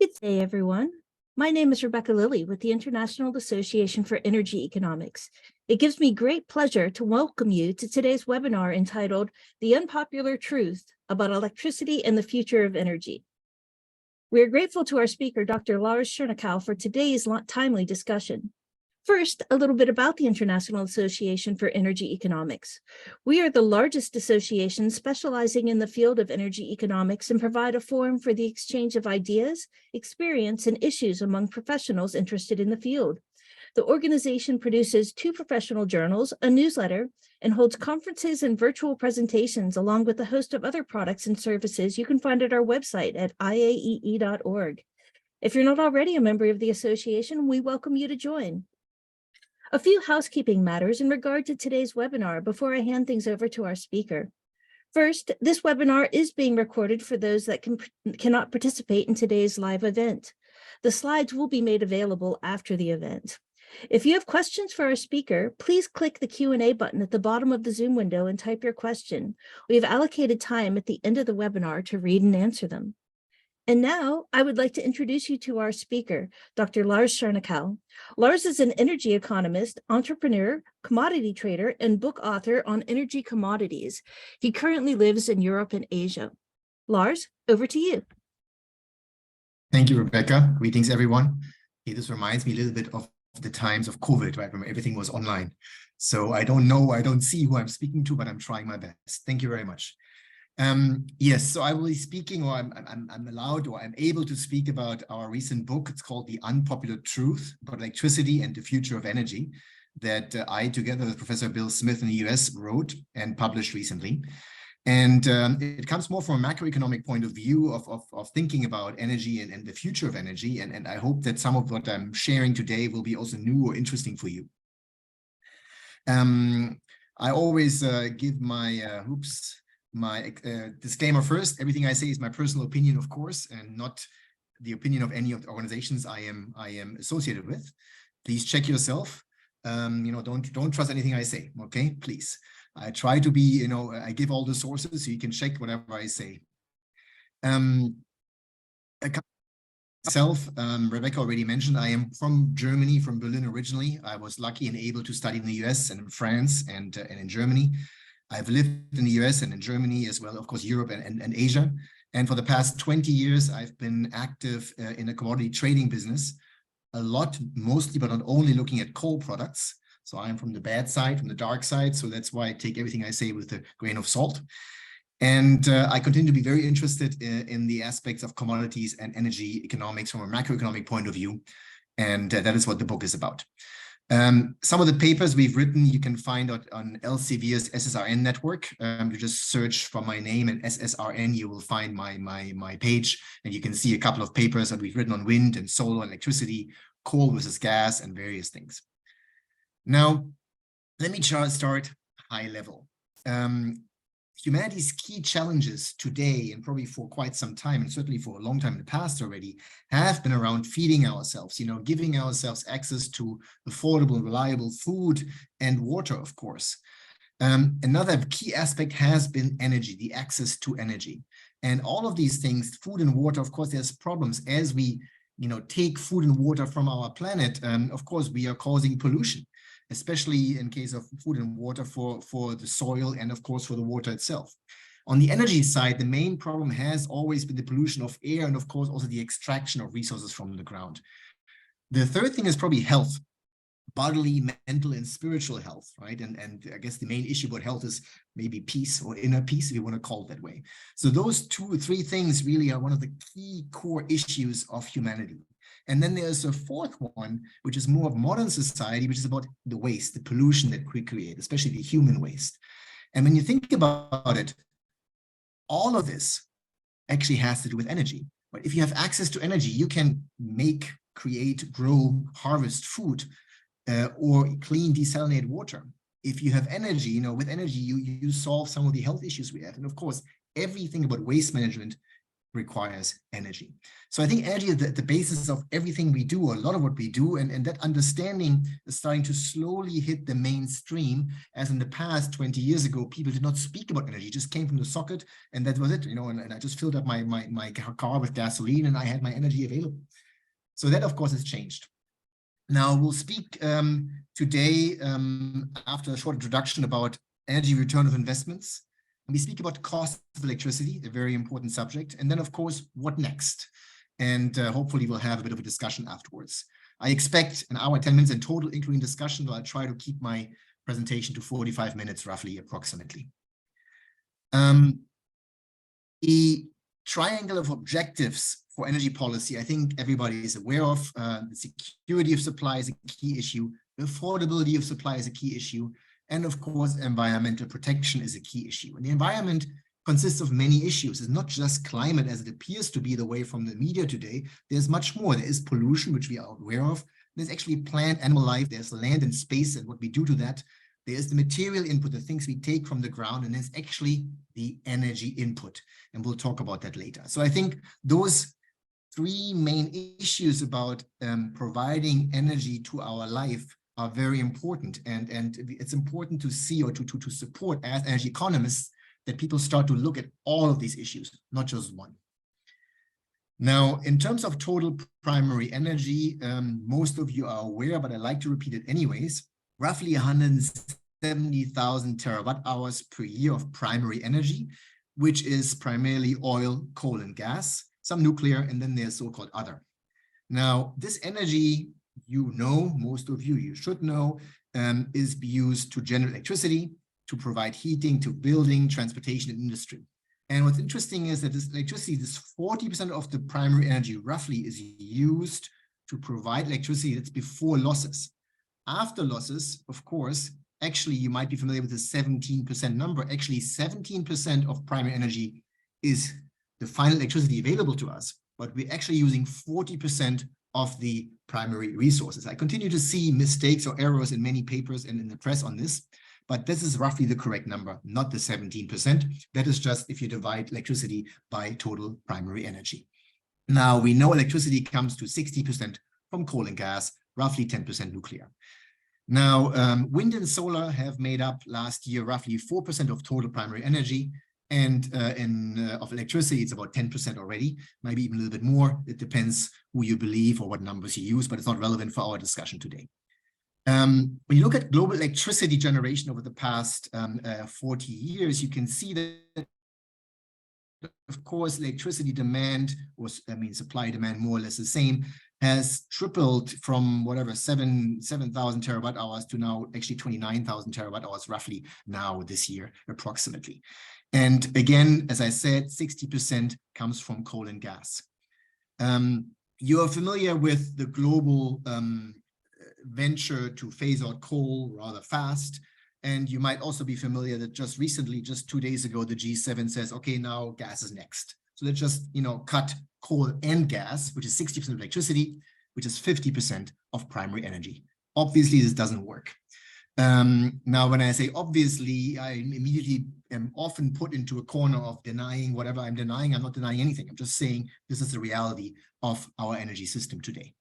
Good day, everyone. My name is Rebecca Lilly with the International Association for Energy Economics. It gives me great pleasure to welcome you to today's webinar entitled The Unpopular Truth About Electricity and the Future of Energy. We are grateful to our speaker, Dr. Lars Schernikau, for today's timely discussion. First, a little bit about the International Association for Energy Economics. We are the largest association specializing in the field of energy economics and provide a forum for the exchange of ideas, experience, and issues among professionals interested in the field. The organization produces 2 professional journals, a newsletter, and holds conferences and virtual presentations along with a host of other products and services you can find at our website at iaee.org. If you're not already a member of the association, we welcome you to join. A few housekeeping matters in regard to today's webinar before I hand things over to our speaker. First, this webinar is being recorded for those that cannot participate in today's live event. The slides will be made available after the event. If you have questions for our speaker, please click the Q&A button at the bottom of the Zoom window and type your question. We have allocated time at the end of the webinar to read and answer them. And now I would like to introduce you to our speaker, Dr. Lars Schernikau. Lars is an energy economist, entrepreneur, commodity trader, and book author on energy commodities. He currently lives in Europe and Asia. Lars, over to you. Thank you, Rebecca. Greetings, everyone. Hey, this reminds me a little bit of the times of COVID, right? When everything was online. So I don't see who I'm speaking to, but I'm trying my best. Thank you very much. Yes, so I will be speaking, or I'm allowed, or I'm able to speak about our recent book. It's called The Unpopular Truth About Electricity and the Future of Energy, that I, together with Professor Bill Smith in the US, wrote and published recently. And it comes more from a macroeconomic point of view of thinking about energy and the future of energy. And I hope that some of what I'm sharing today will be also new or interesting for you. I always give my disclaimer first. Everything I say is my personal opinion, of course, and not the opinion of any of the organizations I am associated with. Please check yourself. Don't trust anything I say. Okay, please. I try to be, I give all the sources so you can check whatever I say. Myself, Rebecca already mentioned, I am from Germany, from Berlin originally. I was lucky and able to study in the US and in France and in Germany. I've lived in the US and in Germany as well, of course, Europe and Asia. And for the past 20 years, I've been active in a commodity trading business, a lot, mostly, but not only looking at coal products. So I'm from the bad side, from the dark side. So that's why I take everything I say with a grain of salt. And I continue to be very interested in the aspects of commodities and energy economics from a macroeconomic point of view. And that is what the book is about. Some of the papers we've written, you can find out on Elsevier's SSRN network. You just search for my name and SSRN, you will find my page, and you can see a couple of papers that we've written on wind and solar and electricity, coal versus gas, and various things. Now, let me start high level. Humanity's key challenges today, and probably for quite some time, and certainly for a long time in the past already, have been around feeding ourselves, giving ourselves access to affordable and reliable food and water, of course. Another key aspect has been energy, the access to energy. And all of these things, food and water, of course, there's problems as we, take food and water from our planet. Of course, we are causing pollution, especially in case of food and water for the soil and, of course, for the water itself. On the energy side, the main problem has always been the pollution of air and, of course, also the extraction of resources from the ground. The third thing is probably health, bodily, mental, and spiritual health, right? And I guess the main issue about health is maybe peace or inner peace, if you want to call it that way. So those 2 or 3 things really are one of the key core issues of humanity. And then there's a fourth one, which is more of modern society, which is about the waste, the pollution that we create, especially the human waste. And when you think about it, all of this actually has to do with energy. But if you have access to energy, you can make, create, grow, harvest food, or clean, desalinate water. If you have energy, with energy, you solve some of the health issues we have. And of course, everything about waste management requires energy. So I think energy is the basis of everything we do, or a lot of what we do, and that understanding is starting to slowly hit the mainstream, as in the past 20 years ago, people did not speak about energy, it just came from the socket, and that was it, you know, and I just filled up my car with gasoline and I had my energy available. So that, of course, has changed. Now, we'll speak today, after a short introduction, about energy return of investments. And we speak about cost of electricity, a very important subject. And then, of course, what next? And hopefully we'll have a bit of a discussion afterwards. I expect an hour, 10 minutes in total, including discussion, but I'll try to keep my presentation to 45 minutes, roughly, approximately. The triangle of objectives for energy policy, I think everybody is aware of. The security of supply is a key issue. The affordability of supply is a key issue. And of course, environmental protection is a key issue. And the environment consists of many issues. It's not just climate as it appears to be the way from the media today. There's much more. There is pollution, which we are aware of. There's actually plant, animal life. There's land and space and what we do to that. There's the material input, the things we take from the ground, and there's actually the energy input. And we'll talk about that later. So I think those three main issues about providing energy to our life are very important, and it's important to see, or to support, as energy economists, that people start to look at all of these issues, not just one. Now, in terms of total primary energy, most of you are aware, but I like to repeat it anyways, roughly 170,000 terawatt hours per year of primary energy, which is primarily oil, coal, and gas, some nuclear, and then there's so-called other. Now, this energy, you know, most of you should know, is used to generate electricity, to provide heating, to building, transportation, and industry. And what's interesting is that this electricity, this 40% of the primary energy roughly, is used to provide electricity that's before losses. After losses, of course, actually, you might be familiar with the 17% number. Actually, 17% of primary energy is the final electricity available to us, but we're actually using 40% of the primary resources. I continue to see mistakes or errors in many papers and in the press on this, but this is roughly the correct number, not the 17%. That is just if you divide electricity by total primary energy. Now, we know electricity comes to 60% from coal and gas, roughly 10% nuclear. Now, wind and solar have made up last year roughly 4% of total primary energy, and of electricity, it's about 10% already, maybe even a little bit more. It depends who you believe or what numbers you use, but it's not relevant for our discussion today. When you look at global electricity generation over the past 40 years, you can see that, of course, electricity demand was, supply demand more or less the same, has tripled from whatever 7,000 terawatt hours to now actually 29,000 terawatt hours roughly now this year approximately. And again, as I said, 60% comes from coal and gas. You are familiar with the global venture to phase out coal rather fast. And you might also be familiar that just recently, just 2 days ago, the G7 says, okay, now gas is next. So let's just, cut coal and gas, which is 60% of electricity, which is 50% of primary energy. Obviously, this doesn't work. Now, when I say obviously, I immediately am often put into a corner of denying whatever I'm denying. I'm not denying anything. I'm just saying this is the reality of our energy system today.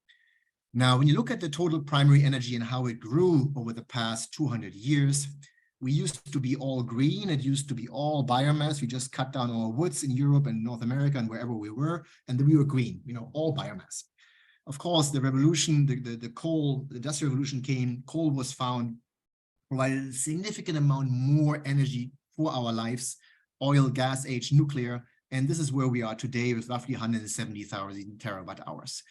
Now, when you look at the total primary energy and how it grew over the past 200 years, we used to be all green. It used to be all biomass. We just cut down our woods in Europe and North America and wherever we were, and then we were green, all biomass. Of course, the revolution, the coal, the industrial revolution came, coal was found, provided a significant amount more energy for our lives, oil, gas age, nuclear, and this is where we are today with roughly 170,000 terawatt hours.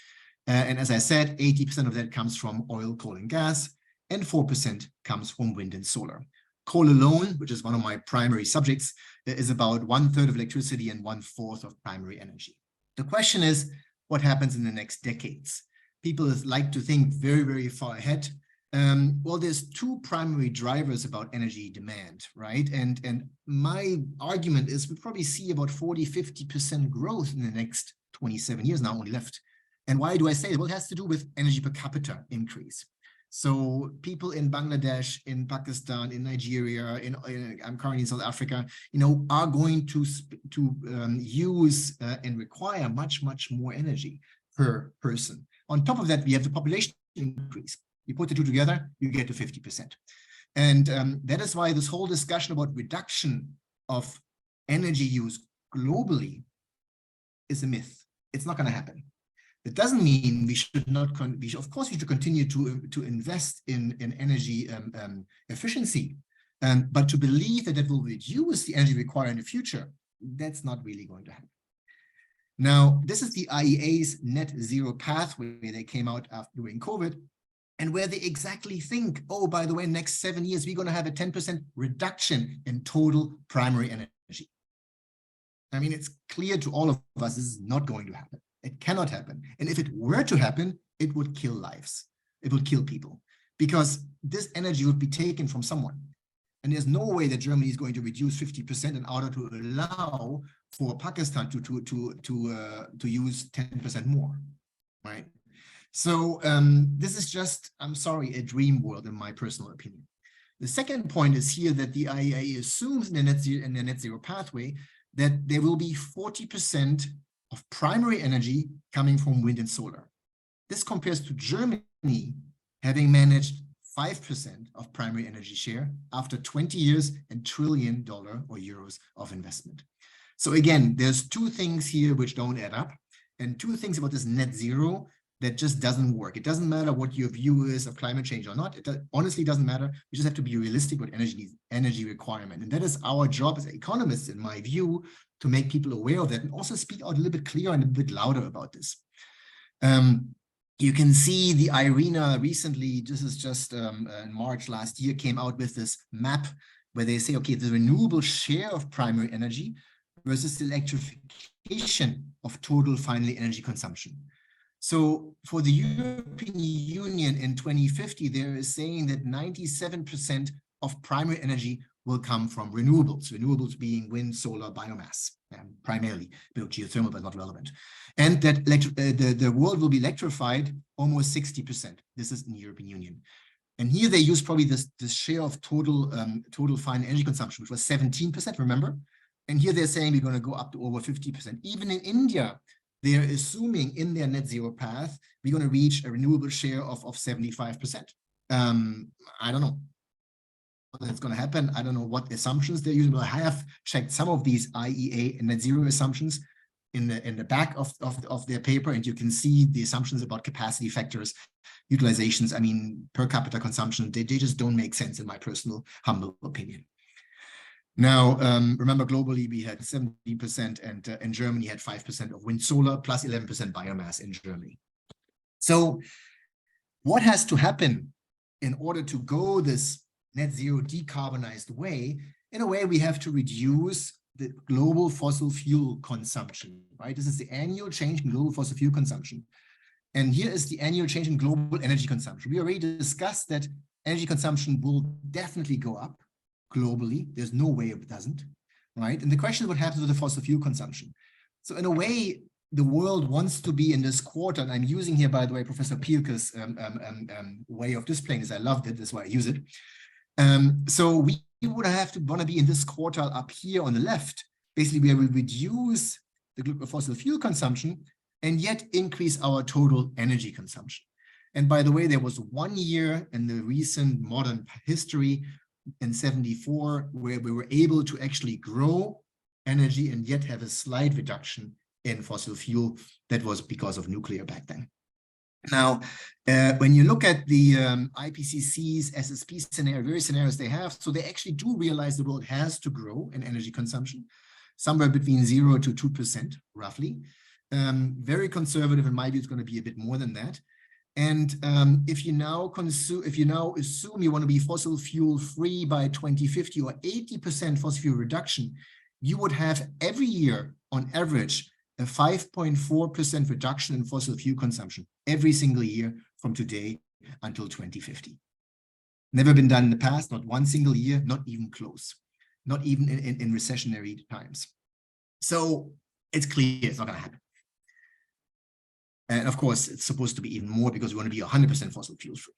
And as I said, 80% of that comes from oil, coal, and gas, and 4% comes from wind and solar. Coal alone, which is one of my primary subjects, is about 1/3 of electricity and 1/4 of primary energy. The question is, what happens in the next decades? People like to think very, very far ahead. Well, there's two primary drivers about energy demand, right? And my argument is we probably see about 40–50% growth in the next 27 years now only left. And why do I say that? Well, it has to do with energy per capita increase. So people in Bangladesh, in Pakistan, in Nigeria, I'm currently in South Africa, are going to use and require much more energy per person. On top of that, we have the population increase. You put the two together, you get to 50%. And that is why this whole discussion about reduction of energy use globally is a myth. It's not going to happen. It doesn't mean we should not, of course, we should continue to invest in energy efficiency. But to believe that will reduce the energy required in the future, that's not really going to happen. Now, this is the IEA's net zero pathway they came out after during COVID, and where they exactly think, oh, by the way, next 7 years, we're going to have a 10% reduction in total primary energy. I mean, it's clear to all of us this is not going to happen. It cannot happen. And if it were to happen, it would kill lives. It would kill people, because this energy would be taken from someone. And there's no way that Germany is going to reduce 50% in order to allow for Pakistan to use 10% more, right? So this is just, I'm sorry, a dream world in my personal opinion. The second point is here that the IEA assumes in the net zero pathway that there will be 40% of primary energy coming from wind and solar. This compares to Germany having managed 5% of primary energy share after 20 years and $1 trillion or euros of investment. So again, there's two things here which don't add up, and two things about this net zero that just doesn't work. It doesn't matter what your view is of climate change or not. It honestly doesn't matter. You just have to be realistic with energy requirement. And that is our job as economists, in my view, to make people aware of that and also speak out a little bit clearer and a bit louder about this. You can see the IRENA recently, this is just in March last year, came out with this map where they say, okay, the renewable share of primary energy versus the electrification of total final energy consumption. So for the European Union in 2050, there is saying that 97% of primary energy will come from renewables being wind, solar, biomass, primarily, geothermal, but not relevant. And that the world will be electrified almost 60%. This is in the European Union. And here they use probably this share of total final energy consumption, which was 17%, remember? And here they're saying we're going to go up to over 50%. Even in India, they're assuming in their net zero path, we're going to reach a renewable share of 75%. I don't know that's going to happen. I don't know what assumptions they're using. But I have checked some of these IEA net zero assumptions in the back of their paper, and you can see the assumptions about capacity factors, utilizations. I mean, per capita consumption, they just don't make sense in my personal humble opinion. Now, remember, globally, we had 70%, and in Germany had 5% of wind solar plus 11% biomass in Germany. So what has to happen in order to go this net zero decarbonized way? In a way, we have to reduce the global fossil fuel consumption, right? This is the annual change in global fossil fuel consumption. And here is the annual change in global energy consumption. We already discussed that energy consumption will definitely go up globally. There's no way it doesn't, right? And the question is what happens with the fossil fuel consumption. So in a way, the world wants to be in this quarter, and I'm using here, by the way, Professor Pielke's way of displaying this. I loved it, that's why I use it. So we would have to want to be in this quartile up here on the left, basically where we reduce the fossil fuel consumption and yet increase our total energy consumption. And by the way, there was 1 year in the recent modern history in 74 where we were able to actually grow energy and yet have a slight reduction in fossil fuel. That was because of nuclear back then. Now, when you look at the IPCC's SSP scenario, various scenarios they have, so they actually do realize the world has to grow in energy consumption, somewhere between 0 to 2%, roughly. Very conservative, in my view, it's going to be a bit more than that. And if you now assume you want to be fossil fuel free by 2050 or 80% fossil fuel reduction, you would have every year, on average, a 5.4% reduction in fossil fuel consumption every single year from today until 2050. Never been done in the past, not one single year, not even close, not even in recessionary times. So it's clear it's not going to happen. And of course, it's supposed to be even more because we want to be 100% fossil fuel free.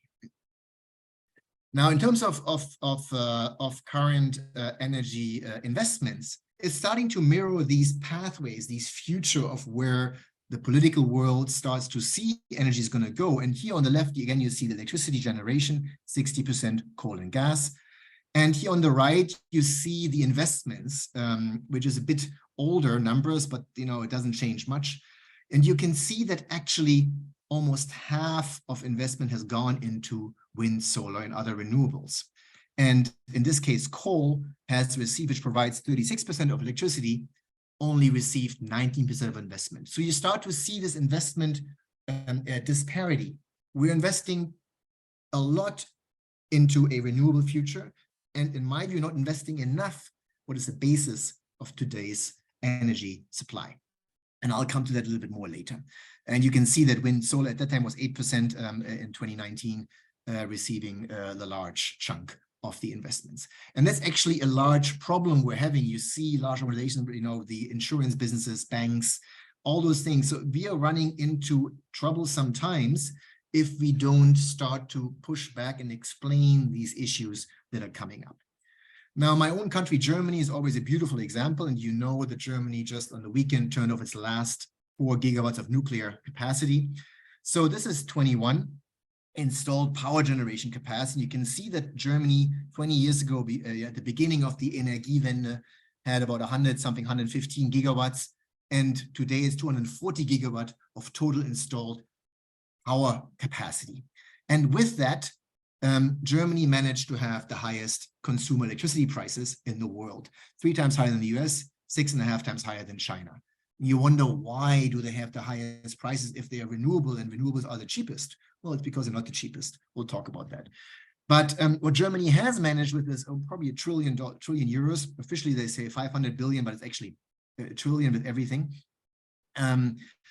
Now, in terms of current energy investments, it's starting to mirror these pathways, these future of where the political world starts to see energy is going to go. And here on the left, again, you see the electricity generation, 60% coal and gas. And here on the right, you see the investments, which is a bit older numbers, but it doesn't change much. And you can see that actually almost half of investment has gone into wind, solar, and other renewables. And in this case, coal has received, which provides 36% of electricity, only received 19% of investment. So you start to see this investment disparity. We're investing a lot into a renewable future, and in my view, not investing enough what is the basis of today's energy supply. And I'll come to that a little bit more later. And you can see that wind solar at that time was 8% in 2019, receiving the large chunk of the investments. And that's actually a large problem we're having. You see large organizations, the insurance businesses, banks, all those things. So we are running into trouble sometimes if we don't start to push back and explain these issues that are coming up. Now, my own country, Germany, is always a beautiful example. And you know that Germany just on the weekend turned off its last 4 gigawatts of nuclear capacity. So this is 21 installed power generation capacity. You can see that Germany 20 years ago, at the beginning of the Energiewende, had about 115 gigawatts. And today it's 240 gigawatt of total installed power capacity. And with that, Germany managed to have the highest consumer electricity prices in the world, 3 times higher than the US, 6.5 times higher than China. You wonder, why do they have the highest prices if they are renewable and renewables are the cheapest? Well, it's because they're not the cheapest. We'll talk about that. But what Germany has managed with is probably $1 trillion euros. Officially, they say 500 billion, but it's actually a trillion with everything.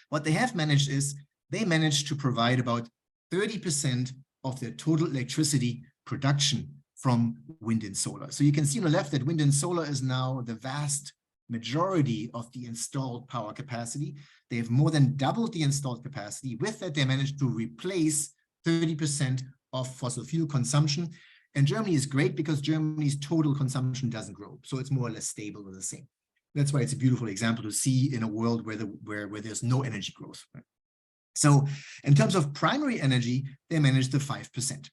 What they have managed is they managed to provide about 30% of their total electricity production from wind and solar. So you can see on the left that wind and solar is now the vast majority of the installed power capacity. They have more than doubled the installed capacity. With that, they managed to replace 30% of fossil fuel consumption. And Germany is great because Germany's total consumption doesn't grow. So it's more or less stable or the same. That's why it's a beautiful example to see in a world where there's no energy growth. So in terms of primary energy, they managed the 5%.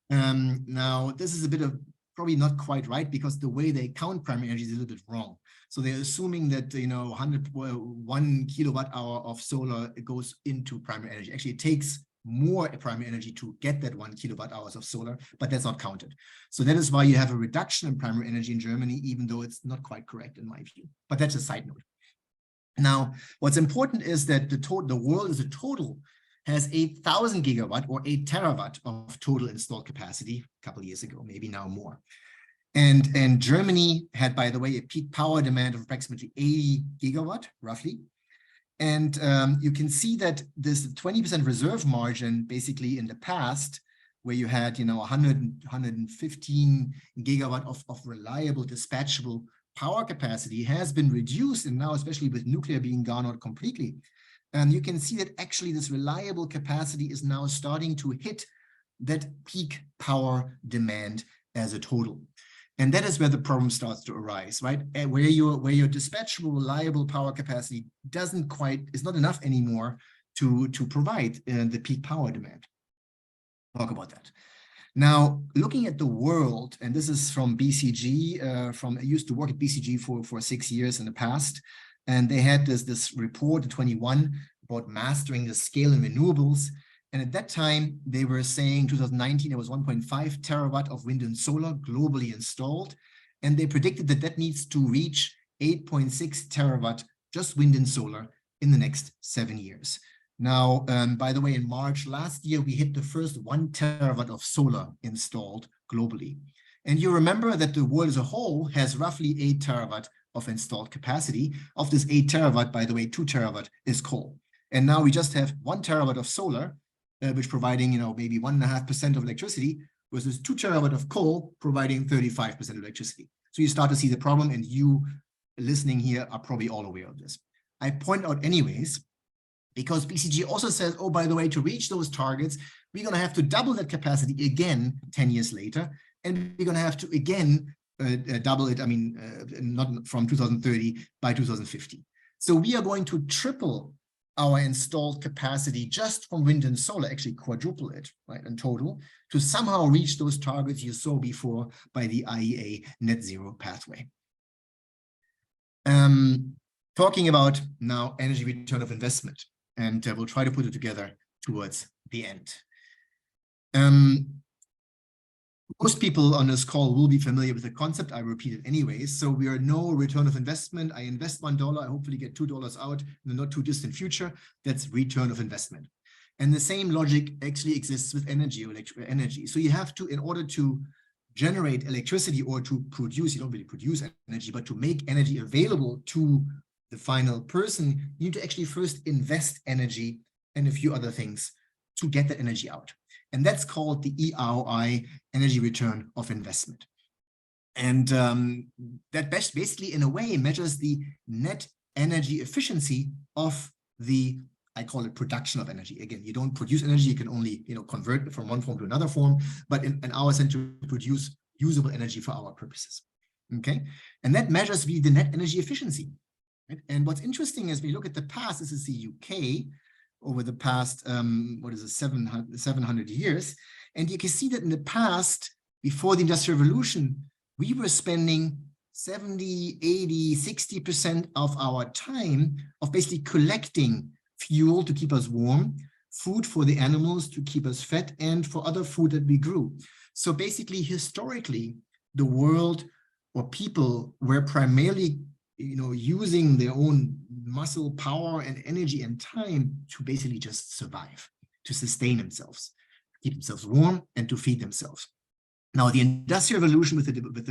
Now, this is a bit of probably not quite right, because the way they count primary energy is a little bit wrong. So they're assuming that 1 kilowatt hour of solar goes into primary energy. Actually, it takes more primary energy to get that 1 kilowatt hours of solar, but that's not counted. So that is why you have a reduction in primary energy in Germany, even though it's not quite correct in my view. But that's a side note. Now, what's important is that the world as a total has 8,000 gigawatt or 8 terawatt of total installed capacity a couple of years ago, maybe now more. And Germany had, by the way, a peak power demand of approximately 80 gigawatt, roughly. And you can see that this 20% reserve margin, basically in the past, where you had 115 gigawatt of reliable dispatchable power capacity, has been reduced, and now especially with nuclear being gone out completely, you can see that actually this reliable capacity is now starting to hit that peak power demand as a total. And that is where the problem starts to arise, right? And where your dispatchable reliable power capacity is not enough anymore to provide the peak power demand. Talk about that. Now, looking at the world, and this is from BCG, I used to work at BCG for 6 years in the past, and they had this report in 21 about mastering the scale in renewables. And at that time, they were saying 2019, there was 1.5 terawatt of wind and solar globally installed. And they predicted that that needs to reach 8.6 terawatt, just wind and solar, in the next 7 years. Now, by the way, in March last year, we hit the first 1 terawatt of solar installed globally. And you remember that the world as a whole has roughly 8 terawatt of installed capacity. Of this 8 terawatt, by the way, 2 terawatt is coal. And now we just have 1 terawatt of solar, which providing, maybe 1.5% of electricity, versus 2 terawatt of coal providing 35% of electricity. So you start to see the problem, and you listening here are probably all aware of this. I point out anyways, because BCG also says, oh, by the way, to reach those targets, we're going to have to double that capacity again 10 years later. And we're going to have to again double it, not from 2030 by 2050. So we are going to triple our installed capacity just from wind and solar, actually quadruple it, right, in total, to somehow reach those targets you saw before by the IEA net zero pathway. Talking about now energy return of investment, and we'll try to put it together towards the end. Most people on this call will be familiar with the concept. I repeat it anyways. So we are no return of investment. I invest $1, I hopefully get $2 out in the not too distant future. That's return of investment. And the same logic actually exists with energy or electric energy. So you have to, in order to generate electricity or to produce, you don't really produce energy, but to make energy available to the final person, you need to actually first invest energy and a few other things to get that energy out. And that's called the eROI, energy return of investment. And that basically, in a way, measures the net energy efficiency of the, I call it production of energy. Again, you don't produce energy, you can only convert it from one form to another form, but in our sense, to produce usable energy for our purposes. Okay, and that measures the net energy efficiency. Right? And what's interesting is we look at the past, this is the UK, over the past, 700 years. And you can see that in the past, before the Industrial Revolution, we were spending 70, 80, 60% of our time of basically collecting fuel to keep us warm, food for the animals to keep us fed, and for other food that we grew. So basically, historically, the world or people were primarily using their own muscle power and energy and time to basically just survive, to sustain themselves, keep themselves warm, and to feed themselves. Now, the Industrial Revolution with the development,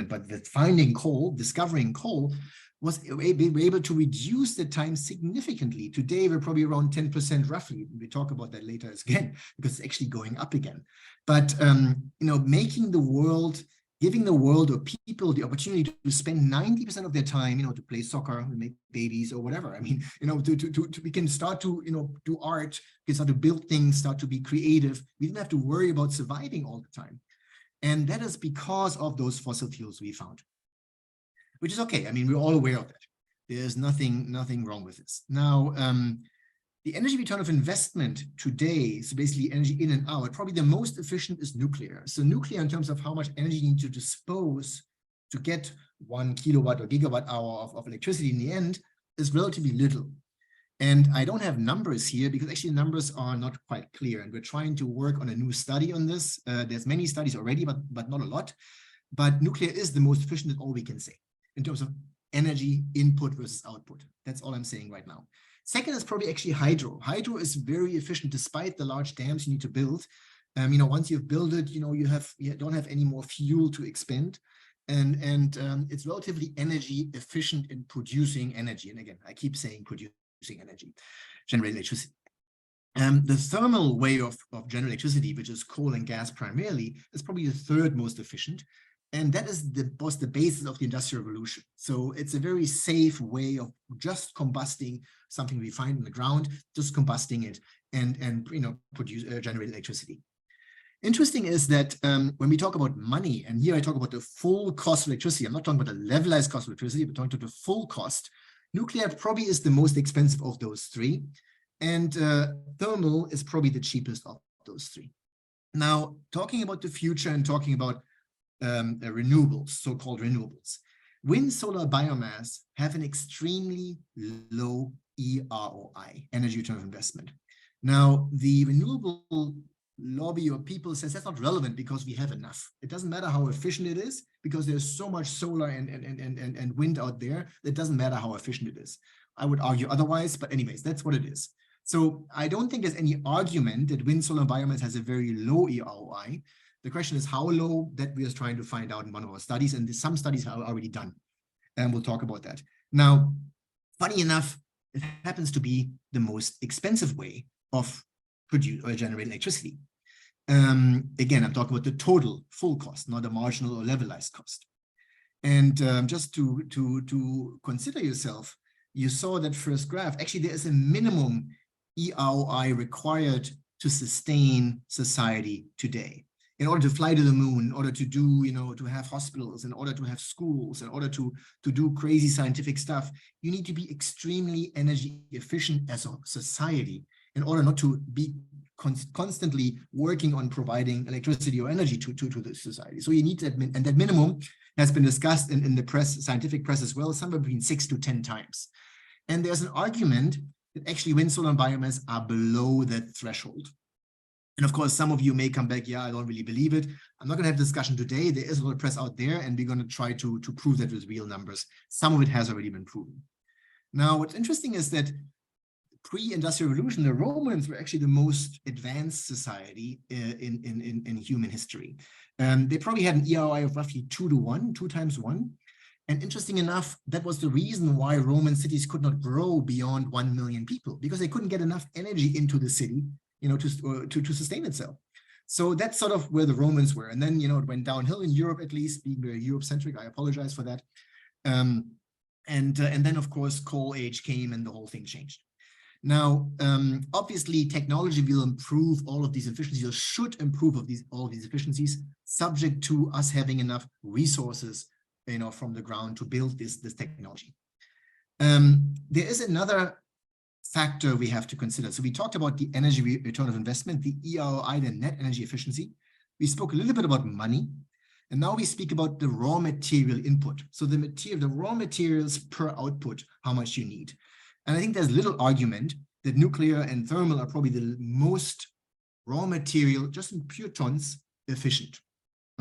but the finding coal, discovering coal, was able to reduce the time significantly. Today, we're probably around 10% roughly. We talk about that later again, because it's actually going up again. But making the world, giving the world or people the opportunity to spend 90% of their time, to play soccer, make babies or whatever. We can start to, do art, we can start to build things, start to be creative. We didn't have to worry about surviving all the time. And that is because of those fossil fuels we found, which is okay. We're all aware of that. There's nothing wrong with this. Now, the energy return of investment today, so basically energy in and out, probably the most efficient is nuclear. So nuclear, in terms of how much energy you need to dispose to get 1 kilowatt or gigawatt hour of electricity in the end, is relatively little. And I don't have numbers here because actually numbers are not quite clear. And we're trying to work on a new study on this. There's many studies already, but not a lot. But nuclear is the most efficient, is all we can say in terms of energy input versus output. That's all I'm saying right now. Second is probably actually hydro. Hydro is very efficient despite the large dams you need to build. Once you've built it, you don't have any more fuel to expend. And it's relatively energy efficient in producing energy. And again, I keep saying producing energy, generate electricity. The thermal way of generating electricity, which is coal and gas primarily, is probably the third most efficient. And that was the basis of the Industrial Revolution. So it's a very safe way of just combusting something we find in the ground, just combusting it and generate electricity. Interesting is that when we talk about money, and here I talk about the full cost of electricity, I'm not talking about the levelized cost of electricity, but talking about the full cost. Nuclear probably is the most expensive of those three, and thermal is probably the cheapest of those three. Now, talking about the future and talking about renewables, so-called renewables. Wind, solar, biomass have an extremely low eROI, energy return of investment. Now, the renewable lobby or people says that's not relevant because we have enough. It doesn't matter how efficient it is because there's so much solar and wind out there. It doesn't matter how efficient it is. I would argue otherwise, but anyways, that's what it is. So I don't think there's any argument that wind, solar, and biomass has a very low eROI. The question is how low, that we are trying to find out in one of our studies, and some studies are already done, and we'll talk about that. Now, funny enough, it happens to be the most expensive way of produce or generate electricity. Again, I'm talking about the total full cost, not a marginal or levelized cost. And just to consider yourself, you saw that first graph. Actually, there is a minimum eROI required to sustain society today. In order to fly to the moon, in order to do, to have hospitals, in order to have schools, in order to do crazy scientific stuff, you need to be extremely energy efficient as a society in order not to be constantly working on providing electricity or energy to the society. So you need that, and that minimum has been discussed in the press, scientific press as well, somewhere between 6 to 10 times. And there's an argument that actually wind, solar, and biomass are below that threshold. And of course, some of you may come back, yeah, I don't really believe it. I'm not going to have a discussion today. There is a lot of press out there, and we're going to try to prove that with real numbers. Some of it has already been proven. Now, what's interesting is that pre-industrial revolution, the Romans were actually the most advanced society in human history. They probably had an eROI of roughly 2 to 1, 2 times 1. And interesting enough, that was the reason why Roman cities could not grow beyond 1 million people, because they couldn't get enough energy into the city, to sustain itself. So that's sort of where the Romans were. And then, it went downhill in Europe, at least, being very Europe-centric. I apologize for that. And then, of course, coal age came and the whole thing changed. Now, obviously, technology will improve all of these efficiencies, or should improve all of these efficiencies, subject to us having enough resources, from the ground to build this technology. There is another factor we have to consider. So we talked about the energy return of investment, the eROI, the net energy efficiency. We spoke a little bit about money, and now we speak about the raw material input. So the raw materials per output, how much you need. And I think there's little argument that nuclear and thermal are probably the most raw material, just in pure tons, efficient.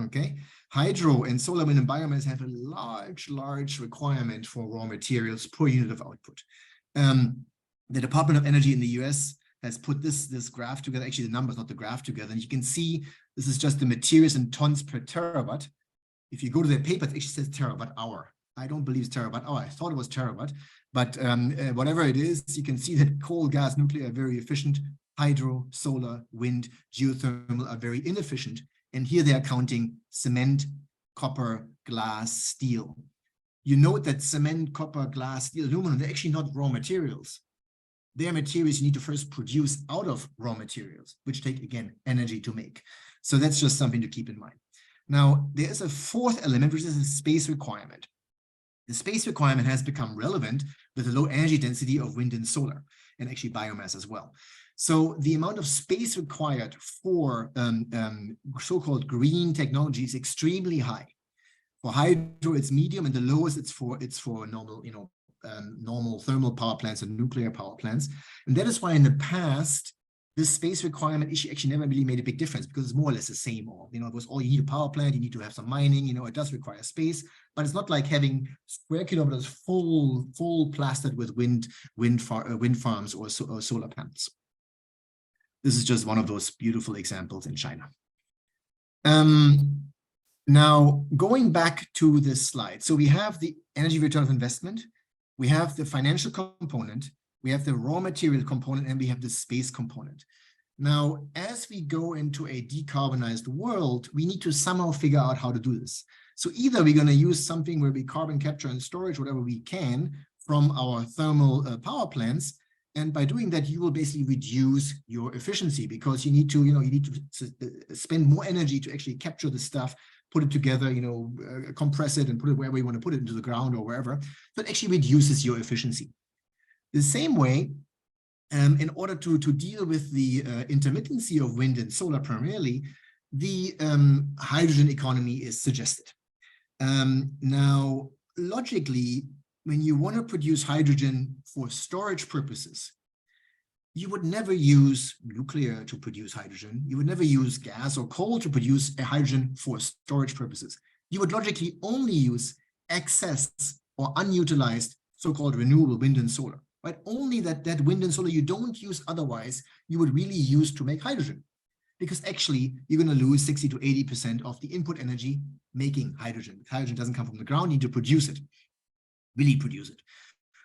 Okay, hydro and solar, wind, and biomass have a large requirement for raw materials per unit of output. The Department of Energy in the US has put this graph together, actually the numbers, not the graph, together, and you can see this is just the materials in tons per terawatt. If you go to their paper, it actually says terawatt hour. I don't believe it's terawatt hour. I thought it was terawatt, but whatever it is, you can see that coal, gas, nuclear are very efficient. Hydro, solar, wind, geothermal are very inefficient. And here they are counting cement, copper, glass, steel. You note that cement, copper, glass, steel, aluminum, they're actually not raw materials. They're materials you need to first produce out of raw materials, which take, again, energy to make. So that's just something to keep in mind. Now, there is a fourth element, which is a space requirement. The space requirement has become relevant with the low energy density of wind and solar, and actually biomass as well. So the amount of space required for so-called green technology is extremely high. For hydro, it's medium, and the lowest it's for normal, normal thermal power plants and nuclear power plants. And that is why in the past, this space requirement issue actually never really made a big difference, because it's more or less the same. Or, it was all, you need a power plant, you need to have some mining, it does require space, but it's not like having square kilometers full plastered with wind farms or solar panels. This is just one of those beautiful examples in China. Now, going back to this slide. So we have the energy return of investment, we have the financial component, we have the raw material component, and we have the space component. Now, as we go into a decarbonized world, we need to somehow figure out how to do this. So either we're going to use something where we carbon capture and storage whatever we can from our thermal power plants, and by doing that, you will basically reduce your efficiency, because you need to spend more energy to actually capture the stuff, put it together, compress it and put it wherever you want to put it, into the ground or wherever. So it actually reduces your efficiency. The same way, in order to deal with the intermittency of wind and solar primarily, the hydrogen economy is suggested. Now, logically, when you want to produce hydrogen for storage purposes, you would never use nuclear to produce hydrogen. You would never use gas or coal to produce a hydrogen for storage purposes. You would logically only use excess or unutilized so-called renewable wind and solar, right? Only that wind and solar you don't use otherwise, you would really use to make hydrogen. Because actually, you're going to lose 60 to 80% of the input energy making hydrogen. Hydrogen doesn't come from the ground, you need to produce it. Really produce it.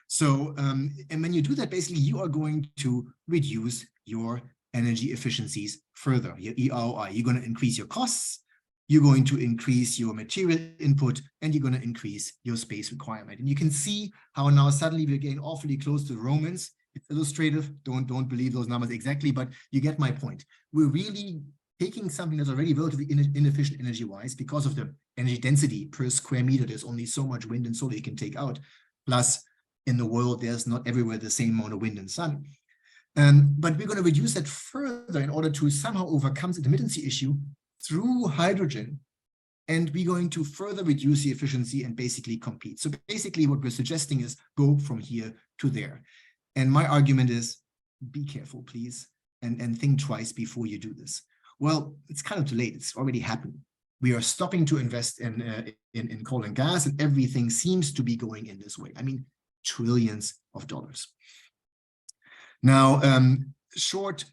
So, and when you do that, basically, you are going to reduce your energy efficiencies further, your eROI. You're going to increase your costs, you're going to increase your material input, and you're going to increase your space requirement. And you can see how now suddenly we're getting awfully close to the Romans. It's illustrative. Don't believe those numbers exactly, but you get my point. We're really taking something that's already relatively inefficient energy-wise because of the energy density per square meter. There's only so much wind and solar you can take out. Plus, in the world, there's not everywhere the same amount of wind and sun. But we're going to reduce that further in order to somehow overcome the intermittency issue through hydrogen, and we're going to further reduce the efficiency and basically compete. So basically what we're suggesting is go from here to there. And my argument is, be careful, please, and think twice before you do this. Well, it's kind of too late. It's already happened. We are stopping to invest in coal and gas, and everything seems to be going in this way. I mean, trillions of dollars. Now, short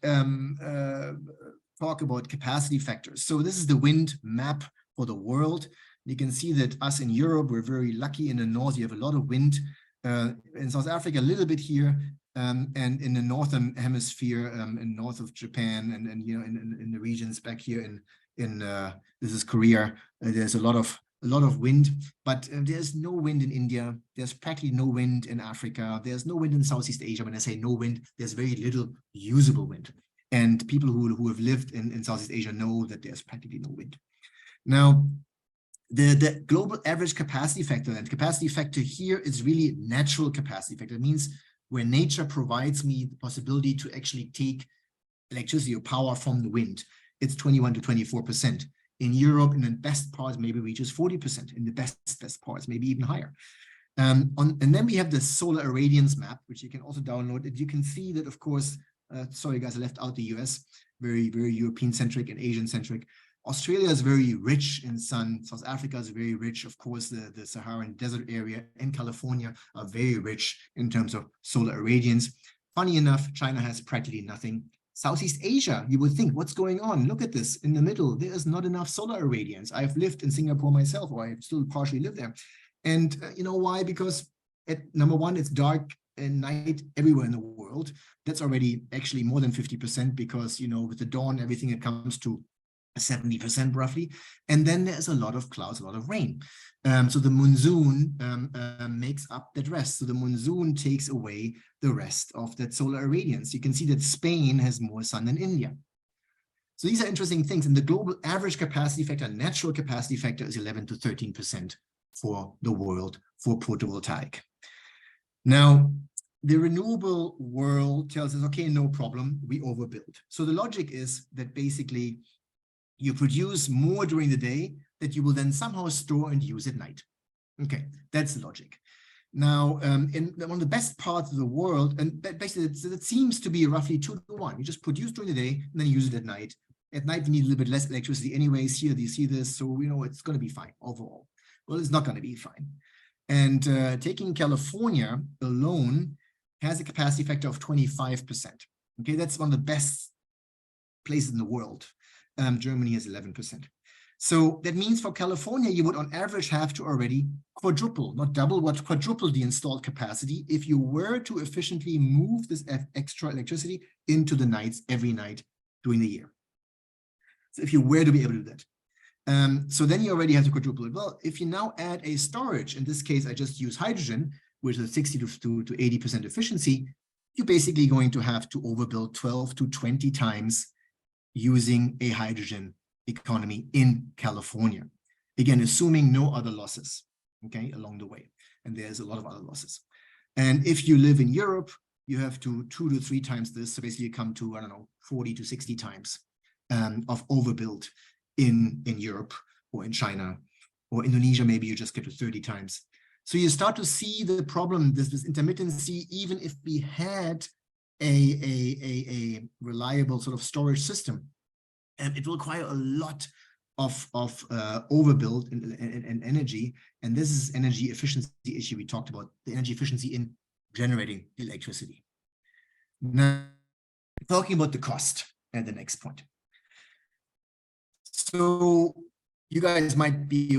talk about capacity factors. So this is the wind map for the world. You can see that us in Europe, we're very lucky. In the north, you have a lot of wind. In South Africa, a little bit here, and in the northern hemisphere, in north of Japan, and you know, in the regions back here in this is Korea. There's a lot of wind, but there's no wind in India. There's practically no wind in Africa. There's no wind in Southeast Asia. When I say no wind, there's very little usable wind. And people who have lived in Southeast Asia know that there's practically no wind. Now, the global average capacity factor, and capacity factor here is really natural capacity factor. It means where nature provides me the possibility to actually take electricity or power from the wind. It's 21 to 24%. In Europe, in the best parts, maybe reaches 40%. In the best parts, maybe even higher. And then we have the solar irradiance map, which you can also download. And you can see that, of course, sorry guys, I left out the US, very, very European-centric and Asian-centric. Australia is very rich in sun. South Africa is very rich. Of course, the Saharan desert area and California are very rich in terms of solar irradiance. Funny enough, China has practically nothing. Southeast Asia, you would think, what's going on? Look at this in the middle. There is not enough solar irradiance. I've lived in Singapore myself, or I still partially live there. And you know why? Because number one, it's dark and night everywhere in the world. That's already actually more than 50%, because, you know, with the dawn, everything, it comes to 70% roughly. And then there's a lot of clouds, a lot of rain. So the monsoon makes up that rest. So the monsoon takes away the rest of that solar irradiance. You can see that Spain has more sun than India. So these are interesting things. And the global average capacity factor, natural capacity factor, is 11 to 13% for the world for photovoltaic. Now, the renewable world tells us, okay, no problem, we overbuild. So the logic is that basically you produce more during the day that you will then somehow store and use at night. Okay, that's the logic. Now, in one of the best parts of the world, and basically it seems to be roughly 2 to 1. You just produce during the day and then use it at night. At night, you need a little bit less electricity anyways. Here, you see this, so you know it's going to be fine overall. Well, it's not going to be fine. And taking California alone has a capacity factor of 25%. Okay, that's one of the best places in the world. Germany has 11%. So that means for California, you would on average have to already quadruple, not double, but quadruple the installed capacity if you were to efficiently move this extra electricity into the nights every night during the year. So if you were to be able to do that. So then you already have to quadruple it. Well, if you now add a storage, in this case, I just use hydrogen, which is 60 to 80% efficiency, you're basically going to have to overbuild 12 to 20 times using a hydrogen economy in California. Again, assuming no other losses, okay, along the way. And there's a lot of other losses. And if you live in Europe, you have to 2 to 3 times this. So basically you come to, I don't know, 40 to 60 times of overbuild in Europe or in China or Indonesia. Maybe you just get to 30 times. So you start to see the problem, this intermittency, even if we had a reliable sort of storage system, and it will require a lot of overbuild and energy. And this is energy efficiency issue we talked about, the energy efficiency in generating electricity. Now, talking about the cost at the next point. So You guys might be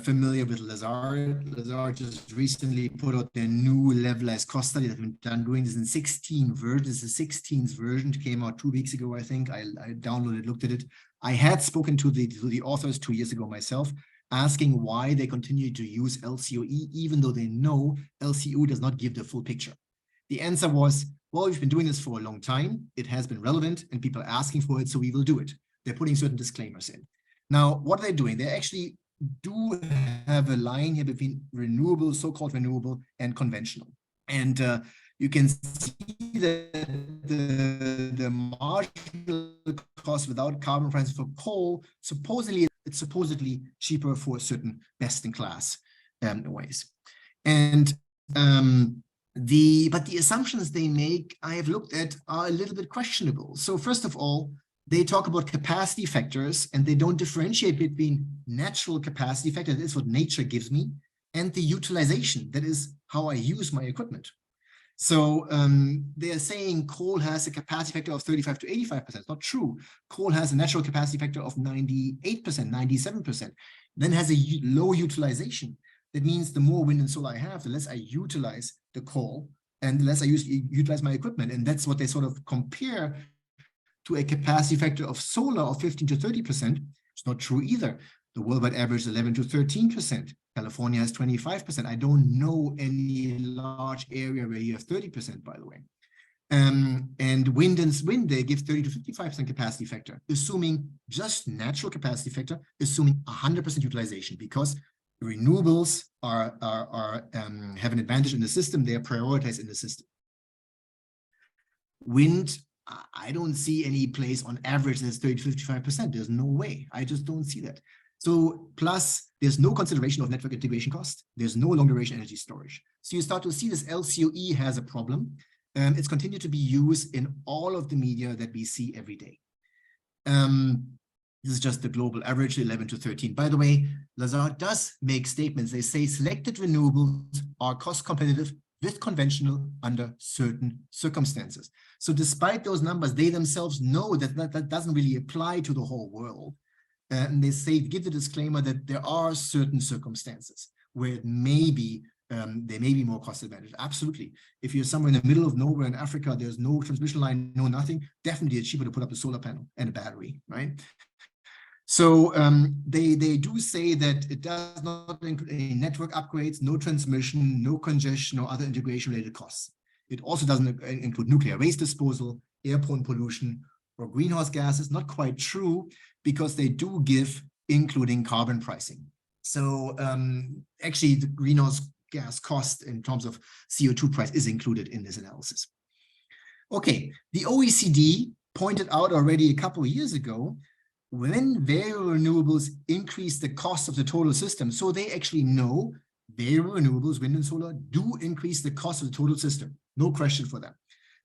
familiar with Lars. Lars just recently put out their new levelized cost study that we've been doing this in 16 versions. The 16th version came out 2 weeks ago, I think. I downloaded, looked at it. I had spoken to the authors 2 years ago myself, asking why they continue to use LCOE, even though they know LCOE does not give the full picture. The answer was, well, we've been doing this for a long time. It has been relevant and people are asking for it, so we will do it. They're putting certain disclaimers in. Now, what are they doing? They actually do have a line here between renewable, so-called renewable, and conventional. And you can see that the marginal cost without carbon prices for coal, it's supposedly cheaper for certain best-in-class ways. And but the assumptions they make, I have looked at, are a little bit questionable. So first of all, they talk about capacity factors and they don't differentiate between natural capacity factor, that is what nature gives me, and the utilization, that is how I use my equipment. So they are saying coal has a capacity factor of 35 to 85%. It's not true. Coal has a natural capacity factor of 98%, 97%, then has a low utilization. That means the more wind and solar I have, the less I utilize the coal and the less I utilize my equipment. And that's what they sort of compare to a capacity factor of solar of 15 to 30%. It's not true either. The worldwide average is 11 to 13%. California has 25%. I don't know any large area where you have 30%, by the way. And wind, they give 30 to 55% capacity factor, assuming just natural capacity factor, assuming 100% utilization, because renewables have an advantage in the system. They are prioritized in the system. Wind, I don't see any place on average that's 30 to 55%. There's no way. I just don't see that. So plus, there's no consideration of network integration cost. There's no long duration energy storage. So you start to see this LCOE has a problem. It's continued to be used in all of the media that we see every day. This is just the global average, 11 to 13. By the way, Lazard does make statements. They say selected renewables are cost competitive with conventional under certain circumstances. So despite those numbers, they themselves know that that doesn't really apply to the whole world. And they say, give the disclaimer that there are certain circumstances where it may be, there may be more cost advantage. Absolutely. If you're somewhere in the middle of nowhere in Africa, there's no transmission line, no nothing, definitely it's cheaper to put up a solar panel and a battery, right? So they do say that it does not include any network upgrades, no transmission, no congestion, or other integration-related costs. It also doesn't include nuclear waste disposal, airborne pollution, or greenhouse gases. Not quite true, because they do give including carbon pricing. So actually, the greenhouse gas cost in terms of CO2 price is included in this analysis. Okay, the OECD pointed out already a couple of years ago, when variable renewables increase the cost of the total system, so they actually know variable renewables, wind and solar, do increase the cost of the total system. No question for them.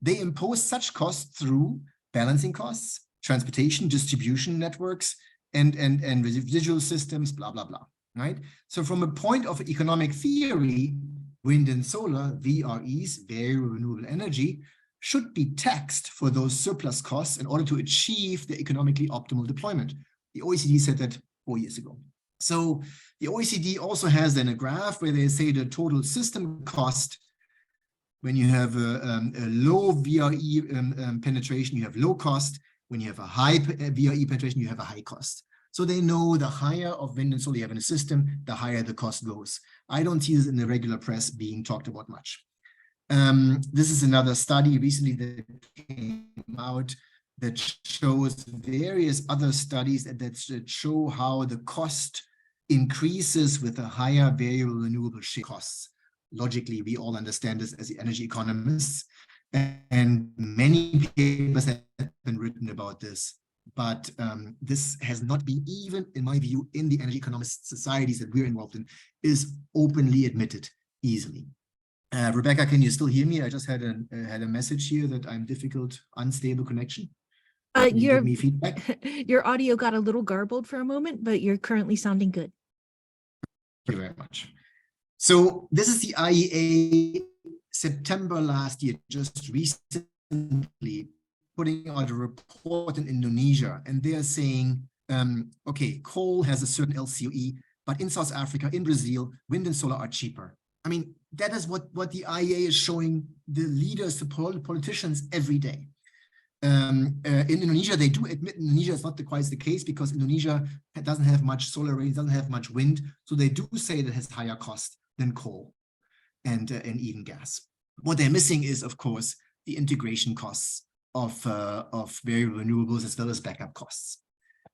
They impose such costs through balancing costs, transportation, distribution networks, and residual systems, blah, blah, blah, right? So from a point of economic theory, wind and solar, VREs, variable renewable energy, should be taxed for those surplus costs in order to achieve the economically optimal deployment. The OECD said that 4 years ago. So the OECD also has then a graph where they say the total system cost, when you have a low VRE penetration, you have low cost. When you have a high VRE penetration, you have a high cost. So they know the higher of wind and solar you have in a system, the higher the cost goes. I don't see this in the regular press being talked about much. This is another study recently that came out that shows various other studies that show how the cost increases with a higher variable renewable share costs. Logically, we all understand this as energy economists, and many papers have been written about this, but this has not been, even in my view, in the energy economist societies that we're involved in, is openly admitted easily. Rebecca, can you still hear me? I just had a message here that I'm difficult, unstable connection. Can you give me feedback? Your audio got a little garbled for a moment, but you're currently sounding good. Thank you very much. So this is the IEA September last year, just recently putting out a report in Indonesia, and they are saying Okay, coal has a certain LCOE, but in South Africa, in Brazil, wind and solar are cheaper. I mean, that is what the IEA is showing the leaders, the politicians every day. In Indonesia, they do admit Indonesia is not quite the case because Indonesia doesn't have much solar rain, doesn't have much wind. So they do say that it has higher cost than coal and even gas. What they're missing is, of course, the integration costs of variable renewables as well as backup costs.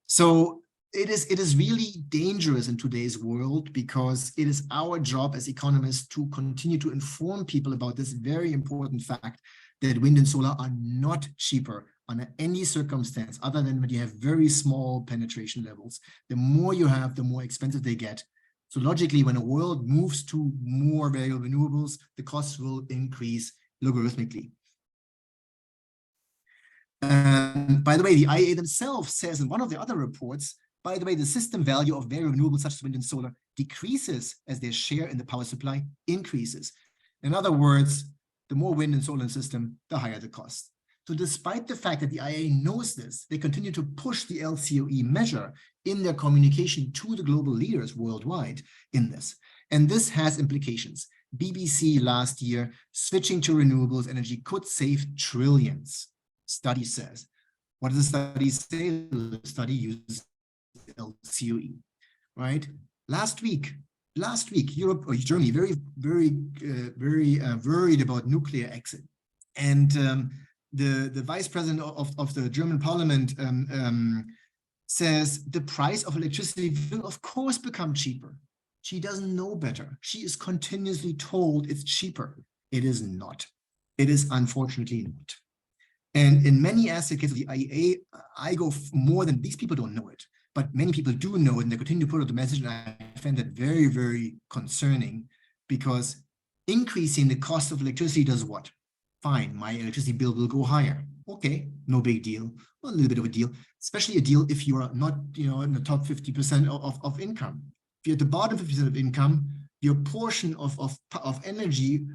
So it is really dangerous in today's world because it is our job as economists to continue to inform people about this very important fact that wind and solar are not cheaper under any circumstance other than when you have very small penetration levels. The more you have, the more expensive they get. So logically, when a world moves to more variable renewables, the costs will increase logarithmically. By the way, the IEA themselves says in one of the other reports, by the way, the system value of variable renewables such as wind and solar decreases as their share in the power supply increases. In other words, the more wind and solar in the system, the higher the cost. So despite the fact that the IEA knows this, they continue to push the LCOE measure in their communication to the global leaders worldwide in this. And this has implications. BBC last year, switching to renewables energy could save trillions. Study says. What does the study say? The study uses LCOE, right? Last week, Europe or Germany very worried about nuclear exit, and the vice president of the German parliament says the price of electricity will of course become cheaper. She doesn't know better. She is continuously told it's cheaper. It is not. It is unfortunately not. And in many aspects of the IEA, I go more than these people don't know it. But many people do know it, and they continue to put out the message, and I find that very, very concerning because increasing the cost of electricity does what? Fine, my electricity bill will go higher. Okay, no big deal. Well, a little bit of a deal, especially a deal if you are not, in the top 50% of income. If you're at the bottom 50% of income, your portion of energy